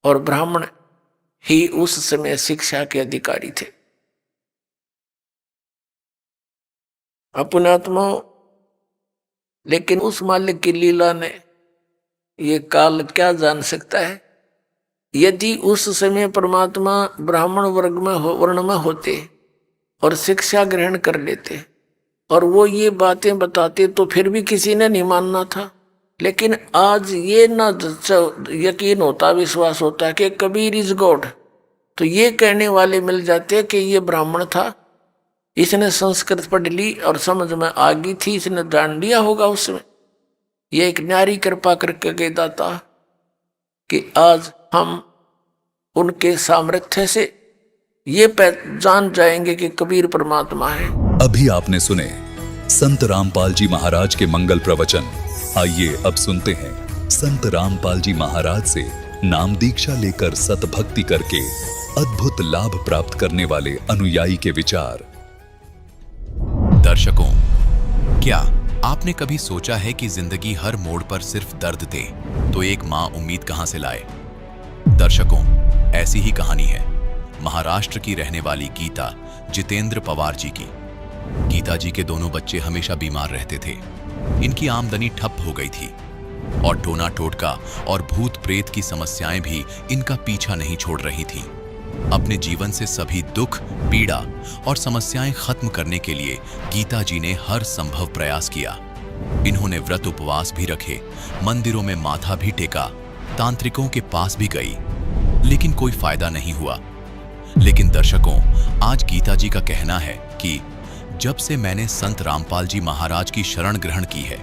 और ब्राह्मण ही उस समय शिक्षा के अधिकारी थे। अपनात्मा, लेकिन उस मालिक की लीला ने ये काल क्या जान सकता है? यदि उस समय परमात्मा ब्राह्मण वर्ण में होते और शिक्षा ग्रहण कर लेते, और वो ये बातें बताते, तो फिर भी किसी ने नहीं मानना था। लेकिन आज ये ना यकीन होता, विश्वास होता कि कबीर इज गॉड, तो ये कहने वाले मिल जाते कि ये ब्राह्मण था, इसने संस्कृत पढ़ ली और समझ में आ गई थी, इसने जान लिया होगा उसमें। ये एक न्यारी कृपा करके कह दाता कि आज हम उनके सामर्थ्य से ये जान जाएंगे कि कबीर परमात्मा है। अभी आपने सुने संत रामपाल जी महाराज के मंगल प्रवचन। आइए अब सुनते हैं संत रामपाल जी महाराज से नाम दीक्षा लेकर सतभक्ति करके अद्भुत लाभ प्राप्त करने वाले अनुयायी के विचार। दर्शकों, क्या आपने कभी सोचा है कि जिंदगी हर मोड़ पर सिर्फ दर्द दे तो एक माँ उम्मीद कहां से लाए? दर्शकों, ऐसी ही कहानी है महाराष्ट्र की रहने वाली गीता जितेंद्र पवार जी की। गीता जी के दोनों बच्चे हमेशा बीमार रहते थे। इनकी आमदनी ठप हो गई थी। और टोना टोटका और भूत प्रेत की समस्याएं भी इनका पीछा नहीं छोड़ रही थीं। अपने जीवन से सभी दुख, पीड़ा और समस्याएं खत्म करने के लिए गीता जी ने हर संभव प्रयास किया। इन्होंने व्रत उपवास भी रखे, मंदिरों में माथा भी टेका, तांत्रिकों के पास भी गई, लेकिन कोई फायदा नहीं हुआ। लेकिन दर्शकों, आज गीता जी का कहना है कि जब से मैंने संत रामपाल जी महाराज की शरण ग्रहण की है,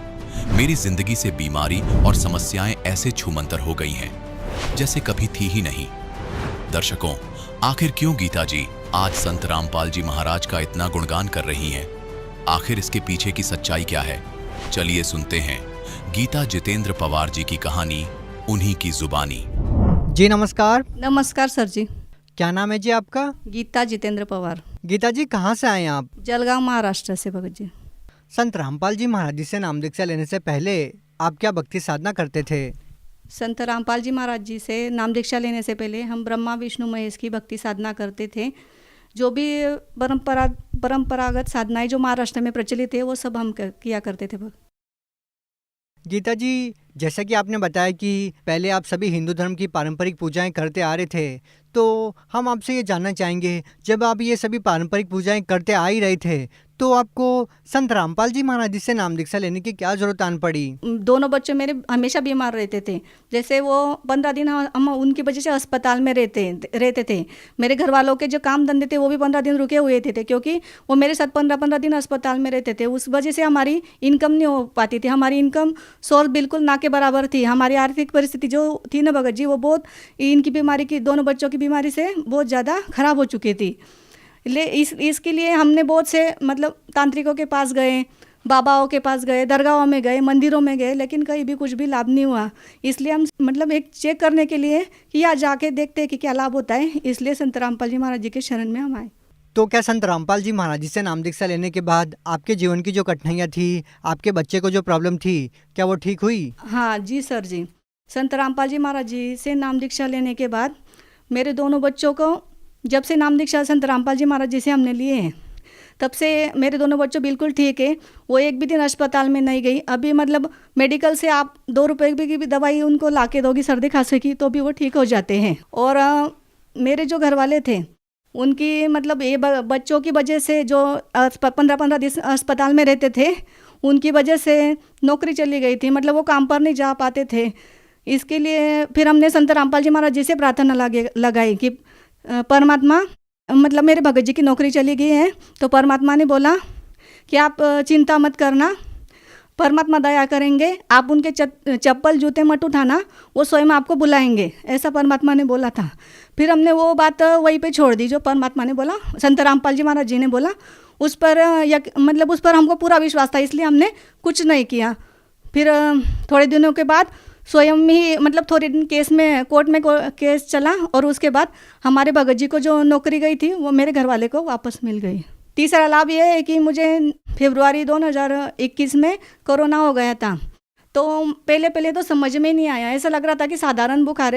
मेरी जिंदगी से बीमारी और समस्याएं ऐसे छूमंतर हो गई हैं जैसे कभी थी ही नहीं। दर्शकों, आखिर क्यों गीता जी आज संत रामपाल जी महाराज का इतना गुणगान कर रही हैं? आखिर इसके पीछे की सच्चाई क्या है? चलिए सुनते हैं गीता जितेंद्र पवार जी की कहानी, उन्हीं की जुबानी। जी नमस्कार। नमस्कार सर जी। क्या नाम है जी आपका? गीता जितेंद्र पवार। गीता जी कहाँ से आए हैं आप? जलगांव महाराष्ट्र से भगत जी। संत रामपाल जी महाराज जी से नाम दीक्षा लेने से पहले आप क्या भक्ति साधना करते थे? संत रामपाल जी महाराज जी से नाम दीक्षा लेने से पहले हम ब्रह्मा विष्णु महेश की भक्ति साधना करते थे। जो भी परंपरागत साधनाएं जो महाराष्ट्र में प्रचलित है वो सब हम किया करते थे। गीता जी, जैसा कि आपने बताया कि पहले आप सभी हिंदू धर्म की पारंपरिक पूजाएं करते आ रहे थे, तो हम आपसे ये जानना चाहेंगे, जब आप ये सभी पारंपरिक पूजाएं करते आ ही रहे थे तो आपको संत रामपाल जी महाराज जी से नाम दीक्षा लेने की क्या जरूरत आन पड़ी? दोनों बच्चे मेरे हमेशा बीमार रहते थे। जैसे वो 15 दिन हम उनकी वजह से अस्पताल में रहते थे। मेरे घर वालों के जो काम धंधे थे वो भी 15 दिन रुके हुए थे क्योंकि वो मेरे साथ 15-15 दिन अस्पताल में रहते थे। उस वजह से हमारी इनकम नहीं हो पाती थी। हमारी इनकम सोर्स बिल्कुल ना के बराबर थी। हमारी आर्थिक परिस्थिति जो थी ना भगत जी, वो बहुत इनकी बीमारी की, दोनों बच्चों की बीमारी से बहुत ज़्यादा खराब हो चुकी थी। इसके लिए हमने बहुत से मतलब तांत्रिकों के पास गए, बाबाओं के पास गए, दरगाहों में गए, मंदिरों में गए, लेकिन कहीं भी कुछ भी लाभ नहीं हुआ। इसलिए हम मतलब एक चेक करने के लिए कि यहाँ जाके देखते हैं कि क्या लाभ होता है, इसलिए संत रामपाल जी महाराज जी के शरण में हम आए। तो क्या संत रामपाल जी महाराज जी से नाम दीक्षा लेने के बाद आपके जीवन की जो कठिनाइयाँ थी, आपके बच्चे को जो प्रॉब्लम थी, क्या वो ठीक हुई? हाँ जी सर जी। संत रामपाल जी महाराज जी से नाम दीक्षा लेने के बाद मेरे दोनों बच्चों को, जब से नाम दीक्षा संत रामपाल जी महाराज जी से हमने लिए हैं, तब से मेरे दोनों बच्चों बिल्कुल ठीक है। वो एक भी दिन अस्पताल में नहीं गई। अभी मतलब मेडिकल से आप 2 रुपए की भी दवाई उनको ला के दोगी सर्दी खांसी की तो भी वो ठीक हो जाते हैं। और मेरे जो घर वाले थे उनकी मतलब ये बच्चों की वजह से जो 15-15 दिन अस्पताल में रहते थे, उनकी वजह से नौकरी चली गई थी, मतलब वो काम पर नहीं जा पाते थे। इसके लिए फिर हमने संत रामपाल जी महाराज जी से प्रार्थना लगाई कि परमात्मा, मतलब मेरे भगत जी की नौकरी चली गई है, तो परमात्मा ने बोला कि आप चिंता मत करना, परमात्मा दया करेंगे, आप उनके चप्पल जूते मत उठाना, वो स्वयं आपको बुलाएंगे, ऐसा परमात्मा ने बोला था। फिर हमने वो बात वहीं पे छोड़ दी जो परमात्मा ने बोला, संत रामपाल जी महाराज जी ने बोला, उस पर मतलब उस पर हमको पूरा विश्वास था, इसलिए हमने कुछ नहीं किया। फिर थोड़े दिनों के बाद स्वयं ही मतलब थोड़े दिन कोर्ट में केस चला और उसके बाद हमारे भगत जी को जो नौकरी गई थी वो मेरे घर वाले को वापस मिल गई। तीसरा लाभ ये है कि मुझे फरवरी 2021 में कोरोना हो गया था। तो पहले तो समझ में नहीं आया, ऐसा लग रहा था कि साधारण बुखार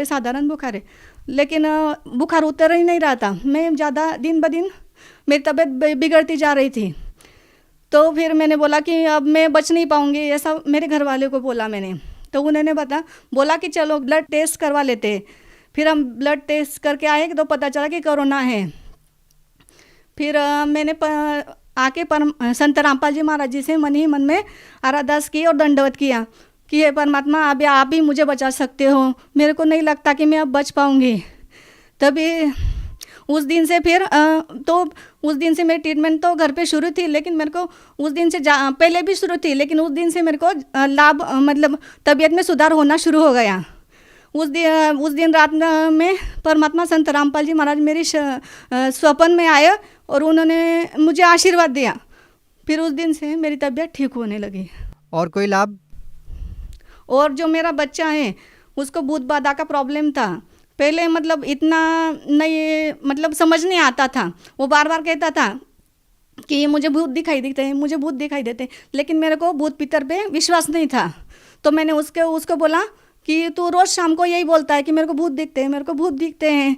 है, लेकिन बुखार उतर ही नहीं रहा था। मैं ज़्यादा दिन ब दिन मेरी तबीयत बिगड़ती जा रही थी। तो फिर मैंने बोला कि अब मैं बच नहीं पाऊँगी, ऐसा मेरे घर वाले को बोला मैंने। तो उन्होंने बोला कि चलो ब्लड टेस्ट करवा लेते। फिर हम ब्लड टेस्ट करके आए तो पता चला कि कोरोना है। फिर मैंने आके संत रामपाल जी महाराज जी से मन ही मन में आराधना की और दंडवत किया कि हे परमात्मा, अब आप ही मुझे बचा सकते हो, मेरे को नहीं लगता कि मैं अब बच पाऊँगी। तभी उस दिन से मेरी ट्रीटमेंट तो घर पे शुरू थी, लेकिन मेरे को उस दिन से पहले भी शुरू थी, लेकिन उस दिन से मेरे को लाभ मतलब तबीयत में सुधार होना शुरू हो गया। उस दिन रात में परमात्मा संत रामपाल जी महाराज मेरी स्वप्न में आए और उन्होंने मुझे आशीर्वाद दिया। फिर उस दिन से मेरी तबीयत ठीक होने लगी। और कोई लाभ? और जो मेरा बच्चा है उसको भूत बाधा का प्रॉब्लम था। पहले मतलब इतना नहीं, मतलब समझ नहीं आता था। वो बार बार कहता था कि मुझे भूत दिखाई देते हैं, लेकिन मेरे को भूत पितर पे विश्वास नहीं था। तो मैंने उसको बोला कि तू रोज़ शाम को यही बोलता है कि मेरे को भूत दिखते हैं,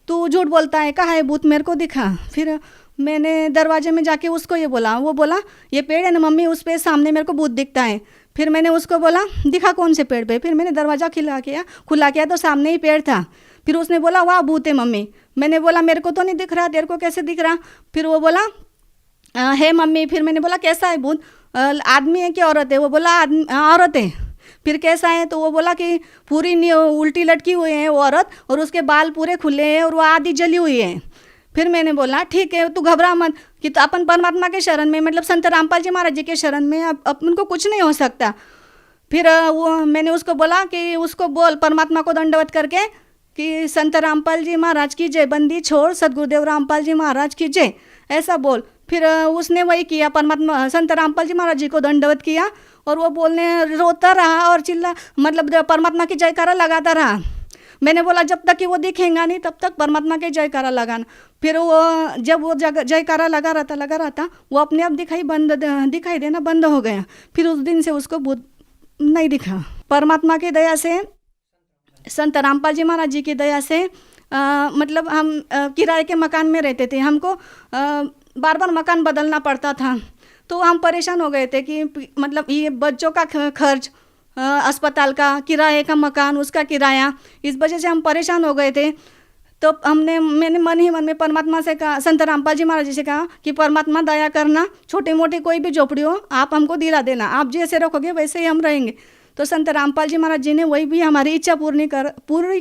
तू झूठ बोलता है, कहाँ है भूत, मेरे को दिखा। फिर मैंने दरवाजे में जाके उसको ये बोला, वो बोला ये पेड़ है ना मम्मी, उस पे सामने मेरे को भूत दिखता है। फिर मैंने उसको बोला दिखा कौन से पेड़ पे। फिर मैंने दरवाज़ा खुला किया तो सामने ही पेड़ था। फिर उसने बोला वाह भूत है मम्मी। मैंने बोला मेरे को तो नहीं दिख रहा, तेरे को कैसे दिख रहा? फिर वो बोला है मम्मी। फिर मैंने बोला कैसा है भूत, आदमी है कि औरत है? वो बोला औरत है। फिर कैसा है? तो वो बोला कि पूरी उल्टी लटकी हुई है वो औरत, और उसके बाल पूरे खुले हैं और वो आधी जली हुई है। फिर मैंने बोला ठीक है तू घबरा मत, कि तो अपन परमात्मा के शरण में, मतलब संत रामपाल जी महाराज जी के शरण में अपन को कुछ नहीं हो सकता। फिर वो मैंने उसको बोला कि उसको बोल परमात्मा को दंडवत करके कि संत रामपाल जी महाराज की जय, बंदी छोड़ सदगुरुदेव रामपाल जी महाराज की जय, ऐसा बोल। फिर उसने वही किया, परमात्मा संत रामपाल जी महाराज जी को दंडवत किया और वो रोता रहा और मतलब परमात्मा की जयकारा लगाता रहा। मैंने बोला जब तक कि वो दिखेगा नहीं तब तक परमात्मा के जयकारा लगाना। फिर वो जब वो जयकारा लगा रहा था वो अपने आप दिखाई देना बंद हो गया। फिर उस दिन से उसको भूत नहीं दिखा। परमात्मा की दया से, संत रामपाल जी महाराज जी की दया से मतलब हम किराए के मकान में रहते थे, हमको बार बार मकान बदलना पड़ता था। तो हम परेशान हो गए थे कि मतलब ये बच्चों का खर्च, अस्पताल का किराए का मकान, उसका किराया, इस वजह से हम परेशान हो गए थे। तो मैंने मन ही मन में परमात्मा से कहा, संत रामपाल जी महाराज जी से कहा कि परमात्मा दया करना, छोटी मोटी कोई भी झोपड़ी हो आप हमको दिला देना, आप जैसे रखोगे वैसे ही हम रहेंगे। तो संत रामपाल जी महाराज जी ने वही भी हमारी इच्छा पूरी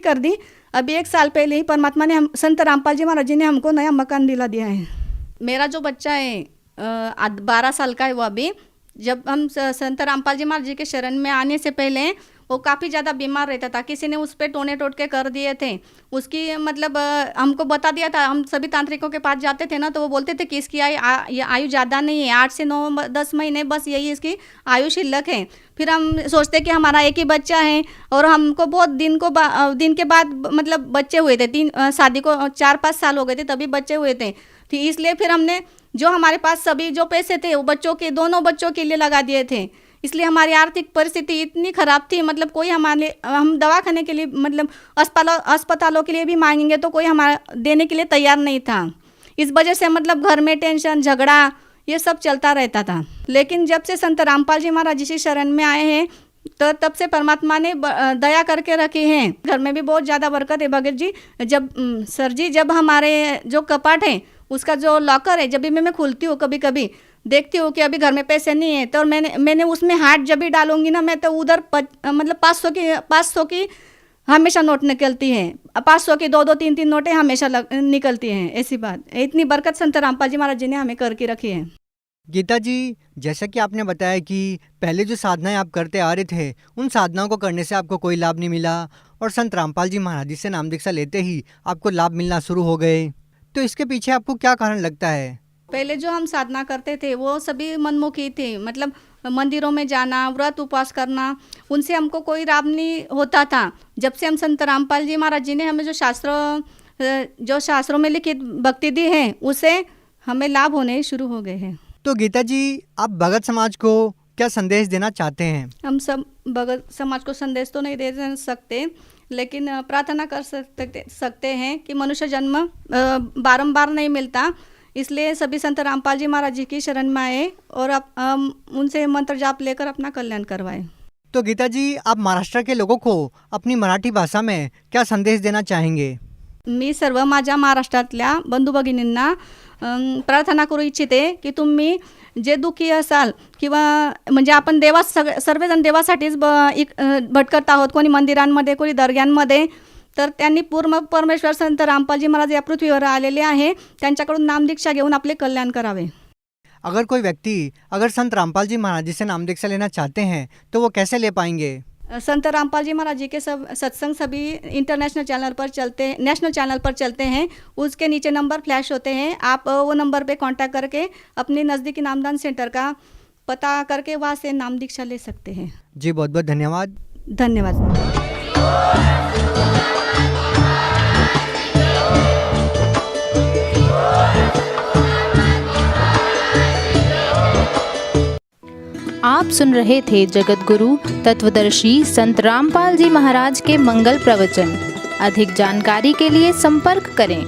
कर दी। अभी 1 साल पहले ही परमात्मा ने संत रामपाल जी महाराज जी ने हमको नया मकान दिला दिया है। मेरा जो बच्चा है 12 साल का है, वो अभी जब हम संत रामपाल जी महाराज जी के शरण में आने से पहले वो काफ़ी ज़्यादा बीमार रहता था। किसी ने उस पर टोने टोटके कर दिए थे, उसकी मतलब हमको बता दिया था। हम सभी तांत्रिकों के पास जाते थे ना, तो वो बोलते थे कि इसकी आयु ज़्यादा नहीं है, 8 से 9-10 महीने बस यही इसकी आयु शिल्लक है। फिर हम सोचते कि हमारा एक ही बच्चा है, और हमको बहुत दिन के बाद मतलब बच्चे हुए थे। शादी को 4-5 साल हो गए थे तभी बच्चे हुए थे। तो इसलिए फिर हमने जो हमारे पास सभी जो पैसे थे वो दोनों बच्चों के लिए लगा दिए थे। इसलिए हमारी आर्थिक परिस्थिति इतनी ख़राब थी, मतलब कोई हम दवाखाने के लिए मतलब अस्पतालों के लिए भी मांगेंगे तो कोई हमारा देने के लिए तैयार नहीं था। इस वजह से मतलब घर में टेंशन, झगड़ा, ये सब चलता रहता था। लेकिन जब से संत रामपाल जी महाराज जी शरण में आए हैं तो तब से परमात्मा ने दया करके रखी है। घर में भी बहुत ज़्यादा बरकत है भगत जी। जब हमारे जो कपाट है उसका जो लॉकर है, जब भी मैं खोलती हूँ कभी कभी देखती हूँ कि अभी घर में पैसे नहीं है, तो मैंने उसमें हाथ जब भी डालूंगी ना मैं, तो उधर मतलब 500 की हमेशा नोट निकलती है। 500 की 2-2, 3-3 नोटें हमेशा निकलती हैं। ऐसी बात, इतनी बरकत संत रामपाल जी महाराज जी ने हमें करके रखी है। गीता जी, जैसा कि आपने बताया कि पहले जो साधनाएं आप करते आ रहे थे उन साधनाओं को करने से आपको कोई लाभ नहीं मिला, और संत रामपाल जी महाराज जी से नाम दीक्षा लेते ही आपको लाभ मिलना शुरू हो गए। तो इसके पीछे आपको क्या कारण लगता है? पहले जो हम साधना करते थे वो सभी मनमुखी थे, मतलब मंदिरों में जाना, व्रत उपवास करना, उनसे हमको कोई लाभ नहीं होता था। जब से हम संत रामपाल जी महाराज जी ने हमें जो शास्त्रों में लिखित भक्ति दी है उससे हमें लाभ होने शुरू हो गए हैं। तो गीता जी, आप भगत समाज को क्या संदेश देना चाहते हैं? हम सब भगत समाज को संदेश तो नहीं दे सकते, लेकिन प्रार्थना कर सकते हैं कि मनुष्य जन्म बारंबार नहीं मिलता, इसलिए सभी संत रामपाल जी महाराज जी की शरण में आए और उनसे मंत्र जाप लेकर अपना कल्याण करवाएं। तो गीता जी, आप महाराष्ट्र के लोगों को अपनी मराठी भाषा में क्या संदेश देना चाहेंगे? मी सर्व माझ्या महाराष्ट्रातल्या बंधू भगिनींना प्रार्थना करू इच्छिते की तुम्ही जे दुःखी असाल किंवा म्हणजे आपण सर्वजण देवासाठीच भटकत आहोत, कोणी मंदिरांमध्ये, कोणी दर्ग्यांमध्ये, तर त्यांनी पूर्ण परमेश्वर संत रामपालजी महाराज या पृथ्वीवर आलेले आहे, त्यांच्याकडून नामदीक्षा घेऊन आपले कल्याण करावे। अगर कोई व्यक्ति संत रामपाल जी महाराज जी से नाम दीक्षा लेना चाहते हैं तो वो कैसे ले पाएंगे? संत रामपाल जी महाराज जी के सब सत्संग सभी नेशनल चैनल पर चलते हैं। उसके नीचे नंबर फ्लैश होते हैं, आप वो नंबर पे कांटेक्ट करके अपने नज़दीकी नामदान सेंटर का पता करके वहाँ से नाम दीक्षा ले सकते हैं। जी, बहुत बहुत धन्यवाद। धन्यवाद। आप सुन रहे थे जगत गुरु तत्वदर्शी संत रामपाल जी महाराज के मंगल प्रवचन। अधिक जानकारी के लिए संपर्क करें।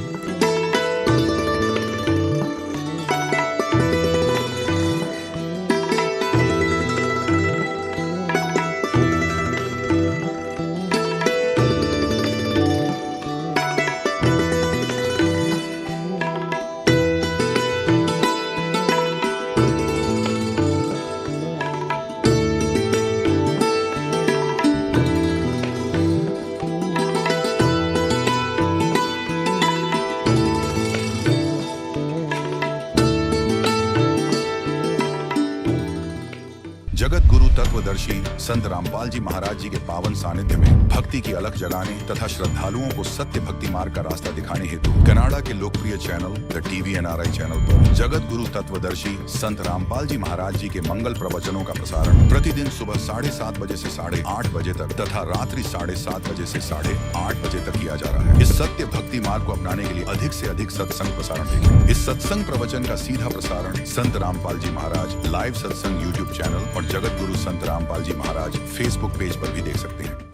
तत्वदर्शी संत रामपाल जी महाराज जी के पावन सानिध्य में भक्ति की अलख जगाने तथा श्रद्धालुओं को सत्य भक्ति मार्ग का रास्ता दिखाने हेतु कनाडा के लोकप्रिय चैनल द TVNRI चैनल पर जगत गुरु तत्वदर्शी संत रामपाल जी महाराज जी के मंगल प्रवचनों का प्रसारण प्रतिदिन सुबह 7:30 बजे से 8:30 बजे तक तथा रात्रि 7:30 बजे से 8:30 बजे तक किया जा रहा है। इस सत्य भक्ति मार्ग को अपनाने के लिए अधिक से अधिक सत्संग प्रसारण देखें। इस सत्संग प्रवचन का सीधा प्रसारण संत रामपाल जी महाराज लाइव सत्संग YouTube चैनल और जगत गुरु संत रामपाल जी महाराज Facebook पेज पर भी देख सकते हैं।